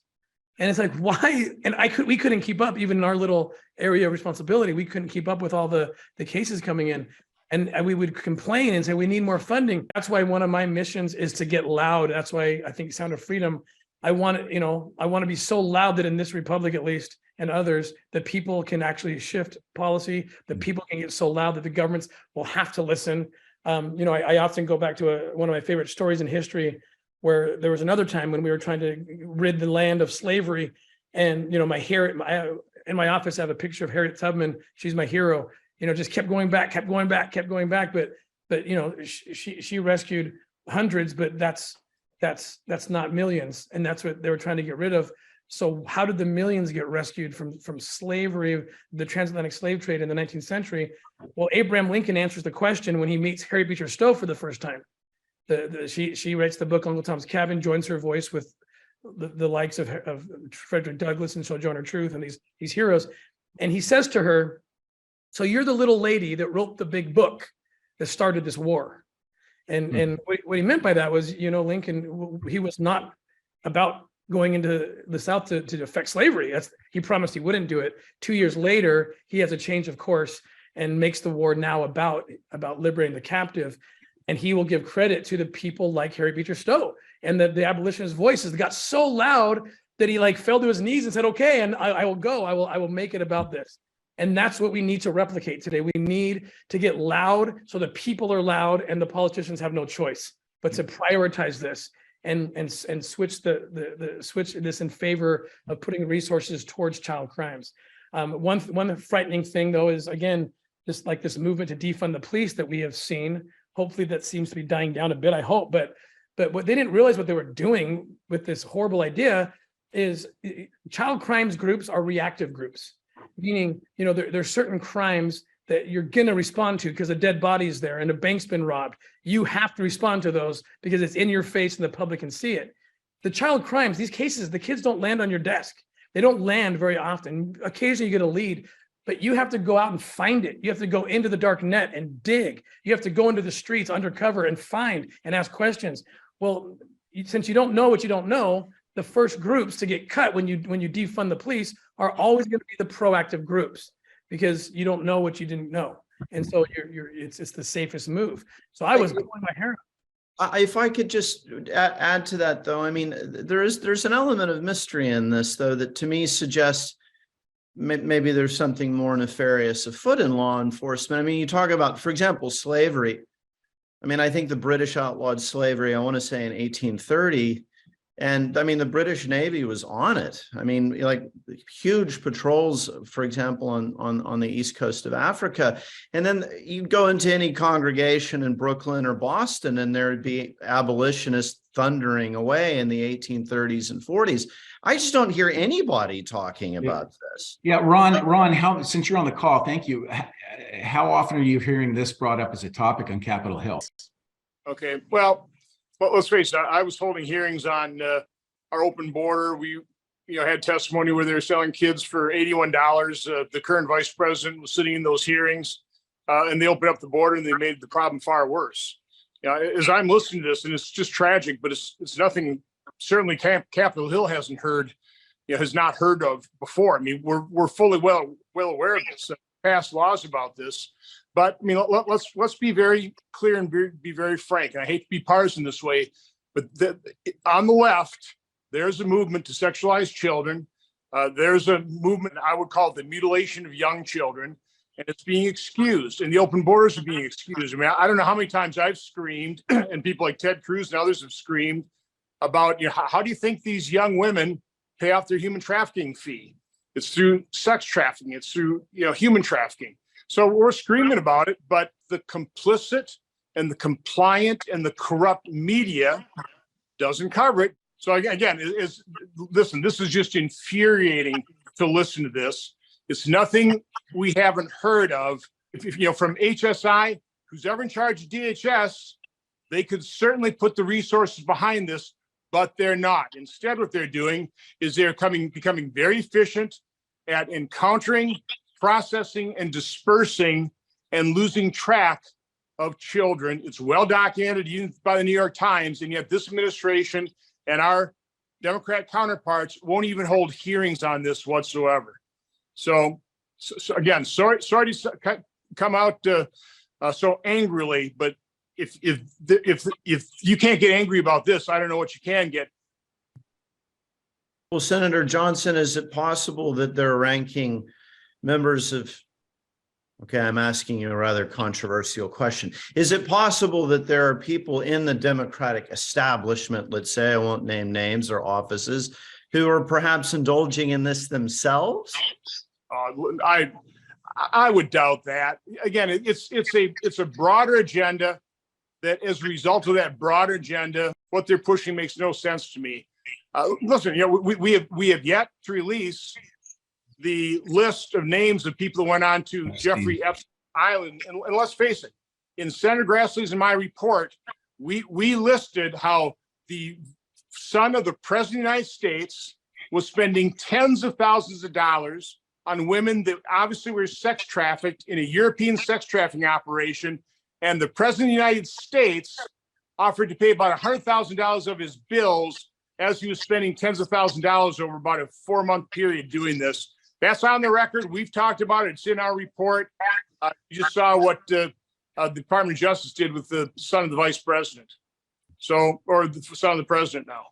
And it's like, why? And we couldn't keep up, even in our little area of responsibility. We couldn't keep up with all the cases coming in. And we would complain and say, we need more funding. That's why one of my missions is to get loud. That's why I think Sound of Freedom, I want to be so loud that in this republic, at least, and others, that people can actually shift policy, that people can get so loud that the governments will have to listen. I often go back to one of my favorite stories in history, where there was another time when we were trying to rid the land of slavery. And, in my office, I have a picture of Harriet Tubman. She's my hero, just kept going back. But she rescued hundreds, but that's not millions. And that's what they were trying to get rid of. So how did the millions get rescued from slavery, the transatlantic slave trade in the 19th century? Well, Abraham Lincoln answers the question when he meets Harriet Beecher Stowe for the first time. She writes the book Uncle Tom's Cabin, joins her voice with the likes of Frederick Douglass and Sojourner Truth and these heroes. And he says to her, so you're the little lady that wrote the big book that started this war. And what he meant by that was, Lincoln, he was not about going into the South to affect slavery. He promised he wouldn't do it. 2 years later, he has a change of course and makes the war now about liberating the captive. And he will give credit to the people like Harriet Beecher Stowe and the abolitionist voices that got so loud that he fell to his knees and said, okay, and I will go, I will make it about this. And that's what we need to replicate today. We need to get loud so the people are loud and the politicians have no choice but to prioritize this and switch switch this in favor of putting resources towards child crimes. One frightening thing, though, is, again, this movement to defund the police that we have seen. Hopefully that seems to be dying down a bit, I hope. But what they didn't realize what they were doing with this horrible idea is child crimes groups are reactive groups, meaning, you know, there's certain crimes that you're going to respond to because a dead body is there and a bank's been robbed. You have to respond to those because it's in your face and the public can see it. The child crimes, these cases, the kids don't land on your desk. They don't land very often. Occasionally you get a lead, but you have to go out and find it. You have to go into the dark net and dig. You have to go into the streets undercover and find and ask questions. Well, since you don't know what you don't know, the first groups to get cut when you defund the police are always going to be the proactive groups, because you don't know what you didn't know. And so it's the safest move. So I was pulling my hair out. If I could just add to that, though, I mean, there's an element of mystery in this, though, that to me suggests maybe there's something more nefarious afoot in law enforcement. I mean, you talk about, for example, slavery. I mean, I think the British outlawed slavery, I want to say in 1830. And I mean, the British Navy was on it. I mean, like huge patrols, for example, on the east coast of Africa. And then you go into any congregation in Brooklyn or Boston, and there'd be abolitionists thundering away in the 1830s and 40s. I just don't hear anybody talking about this. Yeah, Ron, since you're on the call, thank you. How often are you hearing this brought up as a topic on Capitol Hill? Okay, well, let's face it, I was holding hearings on our open border. We had testimony where they were selling kids for $81. The current vice president was sitting in those hearings, and they opened up the border and they made the problem far worse. As I'm listening to this, and it's just tragic, but it's nothing certainly Capitol Hill hasn't heard, has not heard of before. I mean, we're fully well aware of this, passed laws about this. But I mean, let's be very clear and be very frank. And I hate to be partisan this way, but on the left, there's a movement to sexualize children. There's a movement I would call the mutilation of young children, and it's being excused. And the open borders are being excused. I mean, I don't know how many times I've screamed, and people like Ted Cruz and others have screamed about, how do you think these young women pay off their human trafficking fee? It's through sex trafficking. It's through human trafficking. So we're screaming about it, but the complicit and the compliant and the corrupt media doesn't cover it. So again, listen, this is just infuriating to listen to this. It's nothing we haven't heard of. If from HSI, who's ever in charge of DHS, they could certainly put the resources behind this, but they're not. Instead, what they're doing is they're becoming very efficient at encountering, processing, and dispersing and losing track of children. It's well documented even by the New York Times, and yet this administration and our Democrat counterparts won't even hold hearings on this whatsoever. So again, sorry to come out so angrily, but if you can't get angry about this, I don't know what you can get. Well, Senator Johnson, is it possible that they're ranking members of, okay, I'm asking you a rather controversial question. Is it possible that there are people in the Democratic establishment, let's say, I won't name names or offices, who are perhaps indulging in this themselves? I would doubt that. Again, it's a broader agenda that as a result of that broader agenda, what they're pushing makes no sense to me. Listen, we have yet to release the list of names of people that went on to Jeffrey Epstein Island. And let's face it, in Senator Grassley's and my report, we listed how the son of the President of the United States was spending tens of thousands of dollars on women that obviously were sex trafficked in a European sex trafficking operation. And the President of the United States offered to pay about $100,000 of his bills as he was spending tens of thousands of dollars over about a 4-month period doing this. That's on the record. We've talked about it. It's in our report. You just saw what the Department of Justice did with the son of the vice president. Or the son of the president now.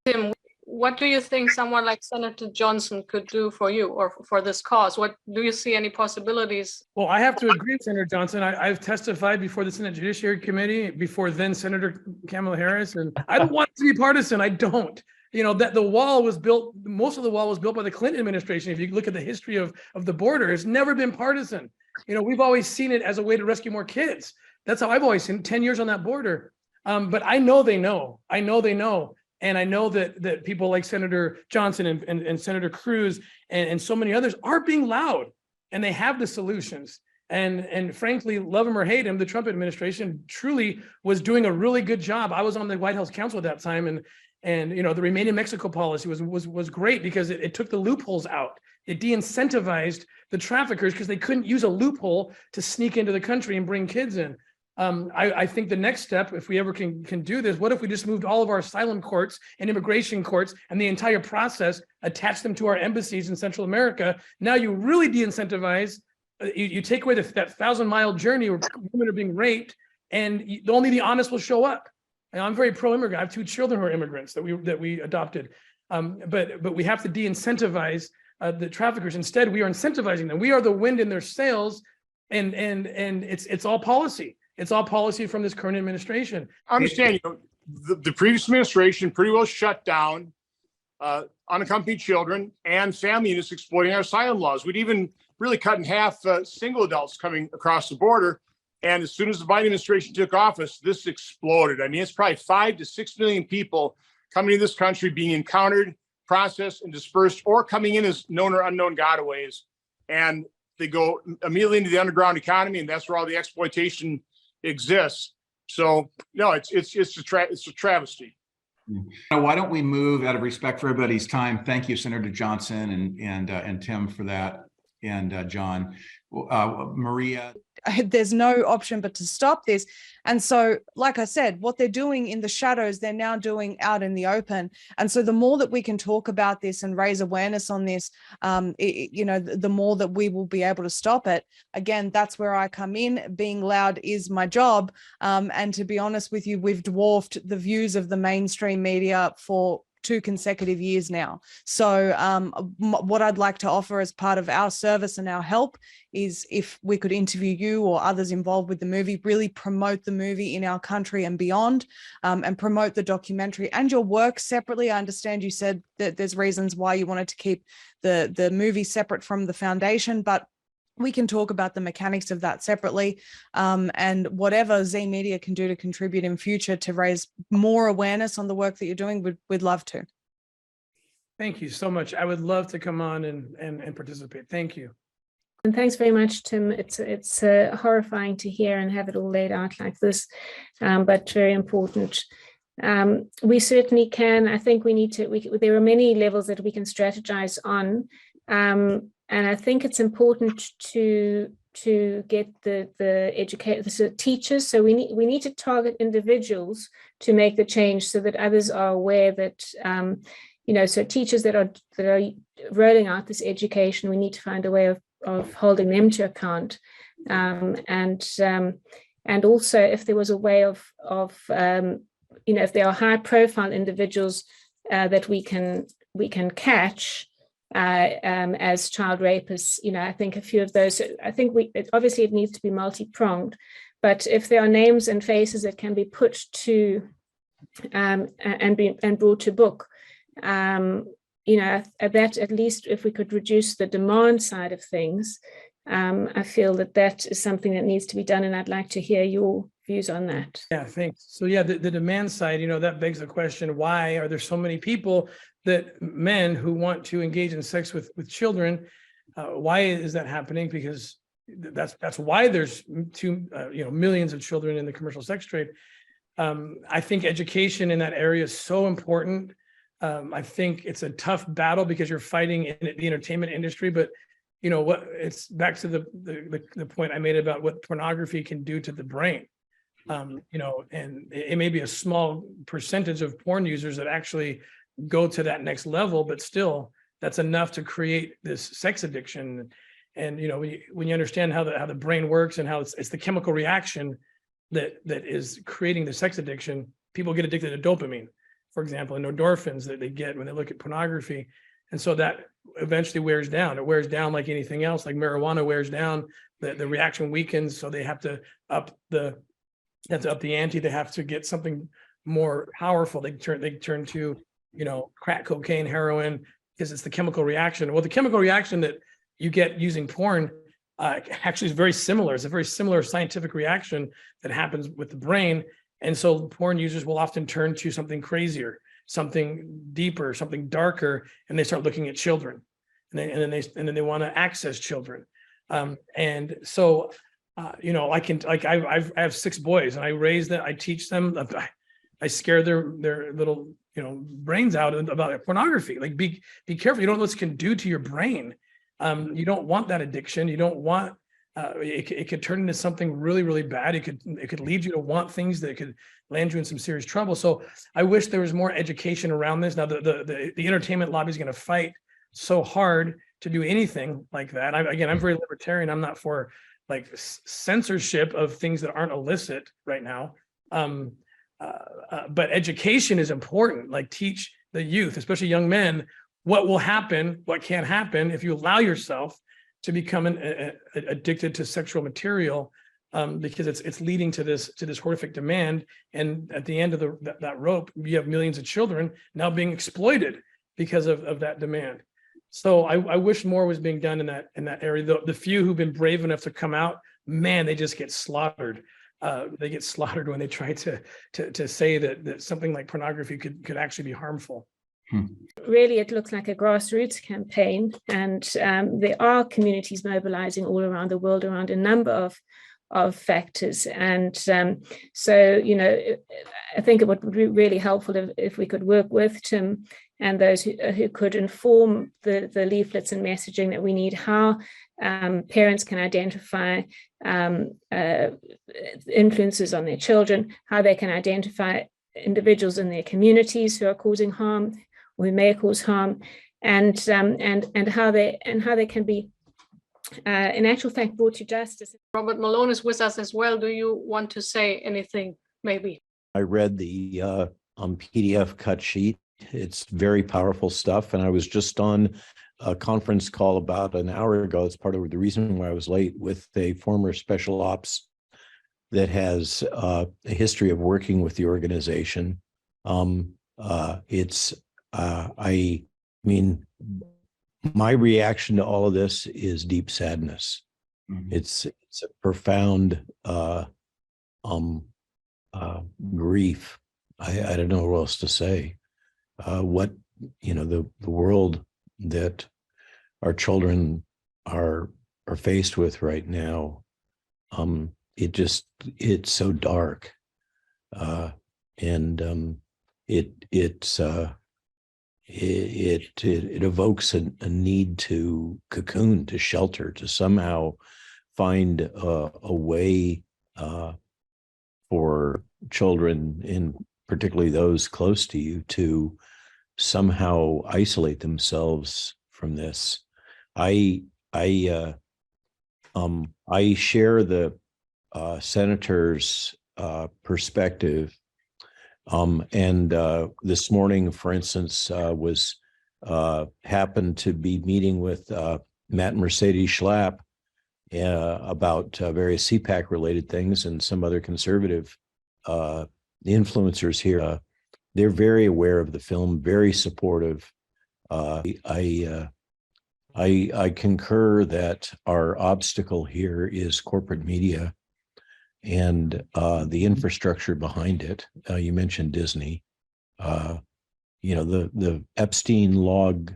Tim, what do you think someone like Senator Johnson could do for you or for this cause? What do you see any possibilities? Well, I have to agree with Senator Johnson. I've testified before the Senate Judiciary Committee, before then Senator Kamala Harris, and I don't want it to be partisan. I don't. That the wall was built, most of the wall was built by the Clinton administration. If you look at the history of the border, it's never been partisan. We've always seen it as a way to rescue more kids. That's how I've always seen 10 years on that border. But I know they know. I know they know. And I know that people like Senator Johnson and Senator Cruz and so many others are being loud, and they have the solutions. And frankly, love him or hate him, the Trump administration truly was doing a really good job. I was on the White House Council at that time, and the Remain in Mexico policy was great because it took the loopholes out. It de-incentivized the traffickers because they couldn't use a loophole to sneak into the country and bring kids in. I think the next step, if we ever can do this, what if we just moved all of our asylum courts and immigration courts and the entire process, attached them to our embassies in Central America? Now you really de-incentivize. You take away that 1,000-mile journey where women are being raped, and only the honest will show up. And I'm very pro-immigrant. I have 2 children who are immigrants that we adopted. But we have to de-incentivize the traffickers. Instead, we are incentivizing them. We are the wind in their sails, and it's all policy. It's all policy from this current administration. I understand, the previous administration pretty well shut down unaccompanied children and family units exploiting our asylum laws. We'd even really cut in half single adults coming across the border. And as soon as the Biden administration took office, this exploded. I mean, it's probably 5 to 6 million people coming to this country being encountered, processed, and dispersed, or coming in as known or unknown gotaways. And they go immediately into the underground economy, and that's where all the exploitation exists. So no, it's a travesty. Why don't we move, out of respect for everybody's time? Thank you, Senator Johnson and Tim, for that, and John. Maria. There's no option but to stop this. And so, like I said, what they're doing in the shadows, they're now doing out in the open. And so the more that we can talk about this and raise awareness on this, the more that we will be able to stop it. Again, that's where I come in. Being loud is my job. And to be honest with you, we've dwarfed the views of the mainstream media for 2 consecutive years now. So what I'd like to offer as part of our service and our help is if we could interview you or others involved with the movie, really promote the movie in our country and beyond, and promote the documentary and your work separately. I understand you said that there's reasons why you wanted to keep the movie separate from the foundation, but we can talk about the mechanics of that separately, and whatever Z Media can do to contribute in future to raise more awareness on the work that you're doing, we'd love to. Thank you so much. I would love to come on and participate. Thank you. And thanks very much, Tim. It's horrifying to hear and have it all laid out like this, but very important. We certainly can. I think we need to. There are many levels that we can strategize on. And I think it's important to get the teachers. So we need to target individuals to make the change so that others are aware that so teachers that are rolling out this education, we need to find a way of holding them to account, and also if there was a way of if there are high profile individuals that we can catch as child rapists, I think a few of those. I think obviously it needs to be multi-pronged, but if there are names and faces that can be put to and brought to book, that at least if we could reduce the demand side of things, I feel that is something that needs to be done, and I'd like to hear your views on that. Yeah, thanks. So yeah, the demand side, that begs the question: why are there so many people, men who want to engage in sex with children? Why is that happening? Because that's why there's millions of children in the commercial sex trade. I think education in that area is so important. I think it's a tough battle because you're fighting in the entertainment industry, but it's back to the point I made about what pornography can do to the brain. And it may be a small percentage of porn users that actually go to that next level, but still that's enough to create this sex addiction. And when you understand how the brain works and how it's the chemical reaction that is creating the sex addiction, people get addicted to dopamine, for example, and endorphins that they get when they look at pornography. And so that eventually wears down. It wears down like anything else, like marijuana wears down, the reaction weakens. So they have to up the ante. They have to get something more powerful. They turn to, crack cocaine, heroin, because it's the chemical reaction. Well, the chemical reaction that you get using porn actually is very similar. It's a very similar scientific reaction that happens with the brain. And so porn users will often turn to something crazier. something deeper, something darker, and they start looking at children, and then they want to access children. And so, you know, I have 6 boys, and I raise them, I teach them, I scare their little, you know, brains out about pornography. Like, be careful. You don't know what this can do to your brain. You don't want that addiction. You don't want, it could turn into something really, really bad. It could lead you to want things that could land you in some serious trouble. So I wish there was more education around this. Now the entertainment lobby is going to fight so hard to do anything like that. I'm very libertarian. I'm not for like censorship of things that aren't illicit right now. But education is important. Like, teach the youth, especially young men, what will happen, what can happen if you allow yourself to become addicted to sexual material, because it's leading to this horrific demand. And at the end of that rope, you have millions of children now being exploited because of that demand. So I wish more was being done in that area. The few who've been brave enough to come out, man, they just get slaughtered. They get slaughtered when they try to say that something like pornography could actually be harmful. Really, it looks like a grassroots campaign, and there are communities mobilizing all around the world around a number of factors. And so, you know, I think it would be really helpful if we could work with Tim and those who could inform the leaflets and messaging that we need, how parents can identify influences on their children, how they can identify individuals in their communities who are causing harm, or who may cause harm, and how they can be in actual fact brought to justice. Robert Malone is with us as well. Do you want to say anything, maybe? I read the PDF cut sheet. It's very powerful stuff. And I was just on a conference call about an hour ago. It's part of the reason why I was late, with a former special ops that has a history of working with the organization. I mean, my reaction to all of this is deep sadness. Mm-hmm. It's a profound grief. I don't know what else to say. What, you know, the world that our children are faced with right now, it's so dark, and it evokes a need to cocoon, to shelter, to somehow find a way for children, and particularly those close to you, to somehow isolate themselves from this. I share the senator's perspective. And this morning, for instance, was happened to be meeting with Matt and Mercedes Schlapp about various CPAC related things, and some other conservative influencers here. They're very aware of the film, very supportive. I concur that our obstacle here is corporate media and the infrastructure behind it. You mentioned Disney. You know, the Epstein log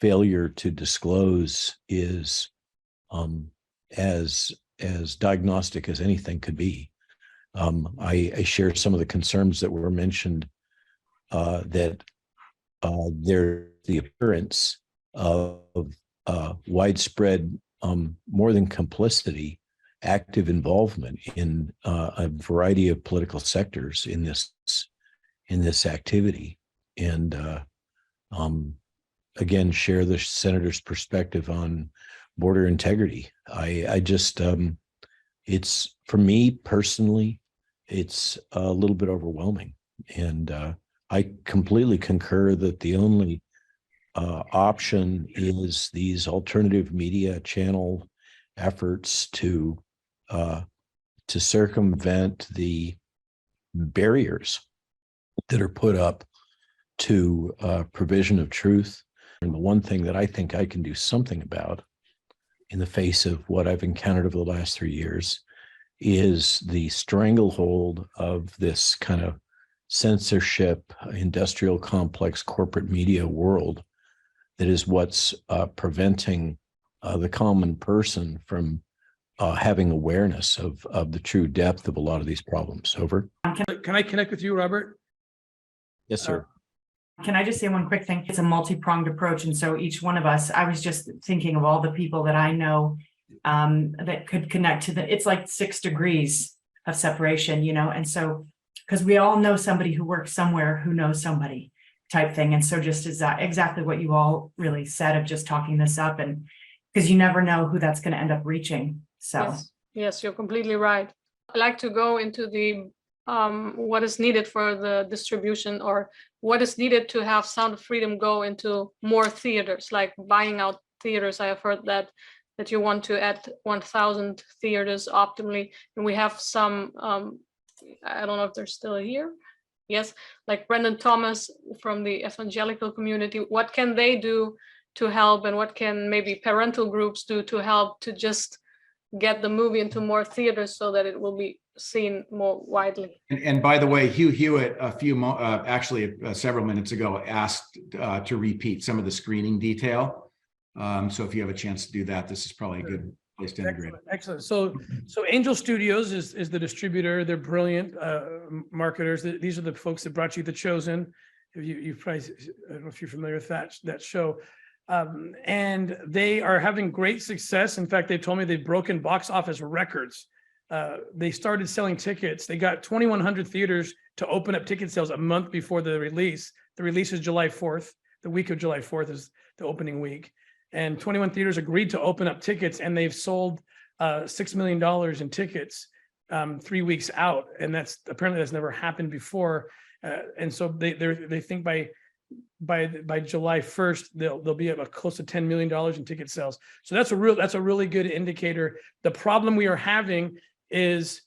failure to disclose is as diagnostic as anything could be. I share some of the concerns that were mentioned, that there's the appearance of widespread, more than complicity, active involvement in a variety of political sectors in this activity. And again, share the senator's perspective on border integrity. I just, it's, for me personally, it's a little bit overwhelming. And I completely concur that the only option is these alternative media channel efforts to circumvent the barriers that are put up to provision of truth. And the one thing that I think I can do something about in the face of what I've encountered over the last 3 years is the stranglehold of this kind of censorship, industrial complex, corporate media world that is what's preventing the common person from having awareness of the true depth of a lot of these problems. Over. Can I connect with you, Robert? Yes, sir. Can I just say one quick thing? It's a multi-pronged approach. And so each one of us, I was just thinking of all the people that I know that could connect to it's like 6 degrees of separation, you know? And so, because we all know somebody who works somewhere who knows somebody type thing. And so just exactly what you all really said of just talking this up, and because you never know who that's going to end up reaching. So yes, you're completely right. I like to go into the what is needed for the distribution, or what is needed to have Sound of Freedom go into more theaters, like buying out theaters. I have heard that you want to add 1,000 theaters optimally, and we have some. I don't know if they're still here. Yes, like Brendan Thomas from the evangelical community. What can they do to help, and what can maybe parental groups do to help to just get the movie into more theaters so that it will be seen more widely? And by the way, Hugh Hewitt, several minutes ago, asked to repeat some of the screening detail. So if you have a chance to do that, this is probably a good place to integrate it. Excellent. So Angel Studios is the distributor. They're brilliant marketers. These are the folks that brought you The Chosen. You've probably, I don't know if you're familiar with that show. And they are having great success. In fact, they've told me they've broken box office records. They started selling tickets. They got 2,100 theaters to open up ticket sales a month before the release. The release is July 4th. The week of July 4th is the opening week. And 21 theaters agreed to open up tickets, and they've sold $6 million in tickets 3 weeks out. And that's never happened before. And so they think by July 1st, they'll be at close to $10 million in ticket sales. So that's a really good indicator. The problem we are having is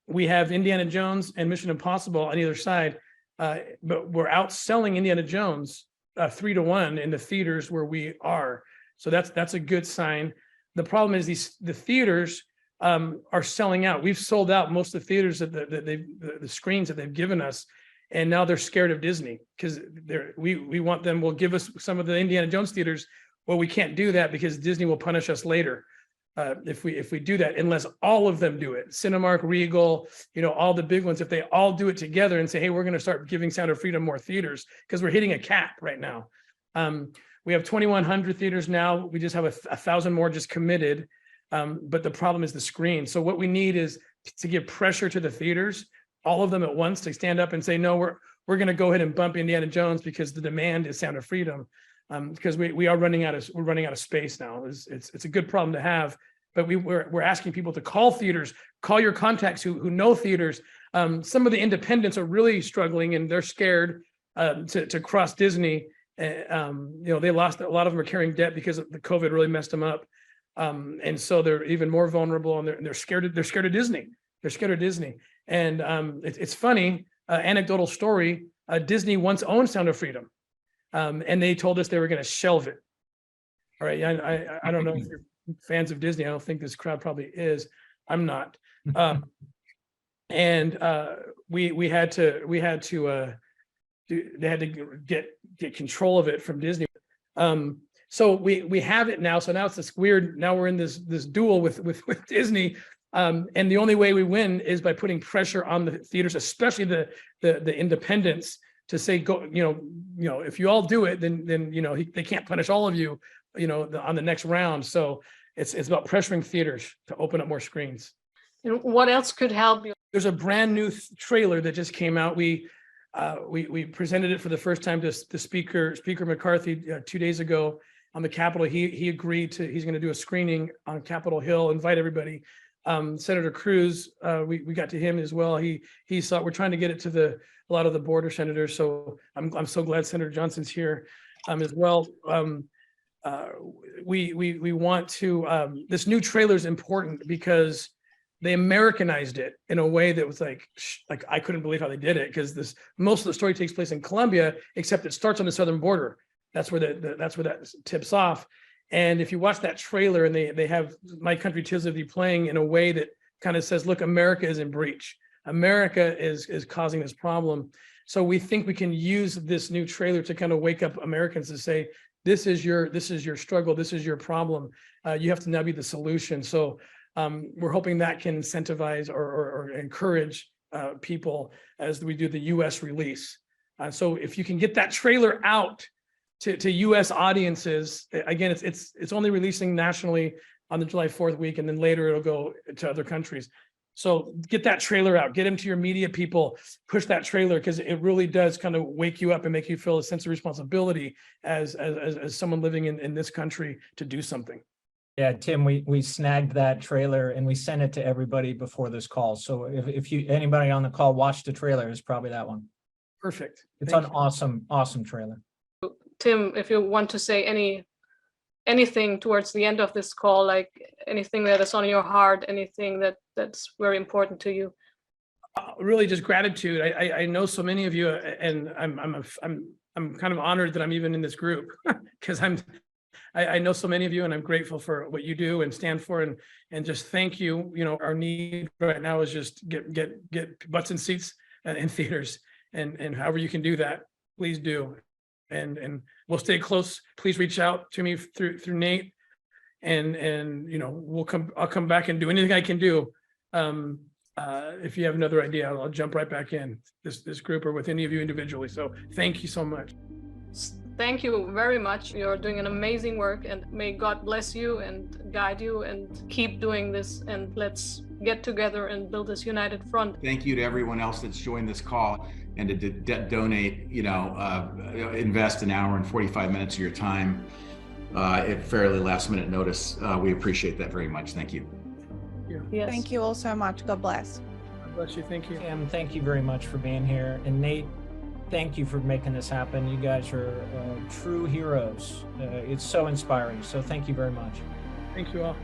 we have Indiana Jones and Mission Impossible on either side, but we're outselling Indiana Jones 3-1 in the theaters where we are. So that's a good sign. The problem is the theaters are selling out. We've sold out most of the theaters that the screens that they've given us. And now they're scared of Disney because we want them. Will give us some of the Indiana Jones theaters. Well, we can't do that because Disney will punish us later if we do that, unless all of them do it. Cinemark, Regal, all the big ones. If they all do it together and say, hey, we're going to start giving Sound of Freedom more theaters because we're hitting a cap right now. We have 2,100 theaters now. We just have 1,000 more just committed. But the problem is the screen. So what we need is to give pressure to the theaters, all of them at once, to stand up and say, no, we're going to go ahead and bump Indiana Jones because the demand is Sound of Freedom. Because we're running out of space now. It's a good problem to have, but we're asking people to call theaters, call your contacts who know theaters. Some of the independents are really struggling and they're scared to cross Disney. They lost, a lot of them are carrying debt because the COVID really messed them up. And so they're even more vulnerable, and they're scared of Disney. They're scared of Disney. And it's funny, anecdotal story, Disney once owned Sound of Freedom. And they told us they were going to shelve it. All right. I don't know if you're fans of Disney. I don't think this crowd probably is. I'm not. And they had to get control of it from Disney. So we have it now. So now it's this weird. Now we're in this duel with Disney. And the only way we win is by putting pressure on the theaters, especially the independents, to say, go, if you all do it, then they can't punish all of you, on the next round. So it's about pressuring theaters to open up more screens. And what else could help you? There's a brand new trailer that just came out. We presented it for the first time to Speaker McCarthy 2 days ago on the Capitol. He agreed he's going to do a screening on Capitol Hill, invite everybody. Senator Cruz, we got to him as well. He saw, we're trying to get it to a lot of the border senators. So I'm so glad Senator Johnson's here as well. We want to, this new trailer is important because they Americanized it in a way that was like I couldn't believe how they did it, because most of the story takes place in Colombia, except it starts on the southern border. That's where that tips off. And if you watch that trailer, and they have My Country 'Tis of Thee playing in a way that kind of says, look, America is in breach. America is causing this problem. So we think we can use this new trailer to kind of wake up Americans to say, this is your struggle, this is your problem. You have to now be the solution. So we're hoping that can incentivize or encourage people as we do the US release. So if you can get that trailer out to US audiences, again, it's only releasing nationally on the July 4th week, and then later it'll go to other countries. So get that trailer out, get them to your media people, push that trailer, because it really does kind of wake you up and make you feel a sense of responsibility as someone living in this country to do something. Yeah, Tim, we snagged that trailer and we sent it to everybody before this call. So if anybody on the call watched the trailer, it's probably that one. Perfect. It's an awesome trailer. Tim, if you want to say anything towards the end of this call, like anything that is on your heart, anything that's very important to you. Really just gratitude. I know so many of you, and I'm kind of honored that I'm even in this group, because I know so many of you, and I'm grateful for what you do and stand for, and just thank you. You know, our need right now is just get butts in seats in theaters, and however you can do that, please do. And we'll stay close. Please reach out to me through Nate, and you know, I'll come back and do anything I can do. If you have another idea, I'll jump right back in this group or with any of you individually. So thank you so much. Thank you very much. You're doing an amazing work, and may God bless you and guide you, and keep doing this, and let's get together and build this united front. Thank you to everyone else that's joined this call and to donate, invest an hour and 45 minutes of your time at fairly last minute notice. We appreciate that very much. Thank you. Yes. Thank you all so much. God bless. God bless you. Thank you. Tim, thank you very much for being here. And Nate, thank you for making this happen. You guys are true heroes. It's so inspiring. So thank you very much. Thank you all.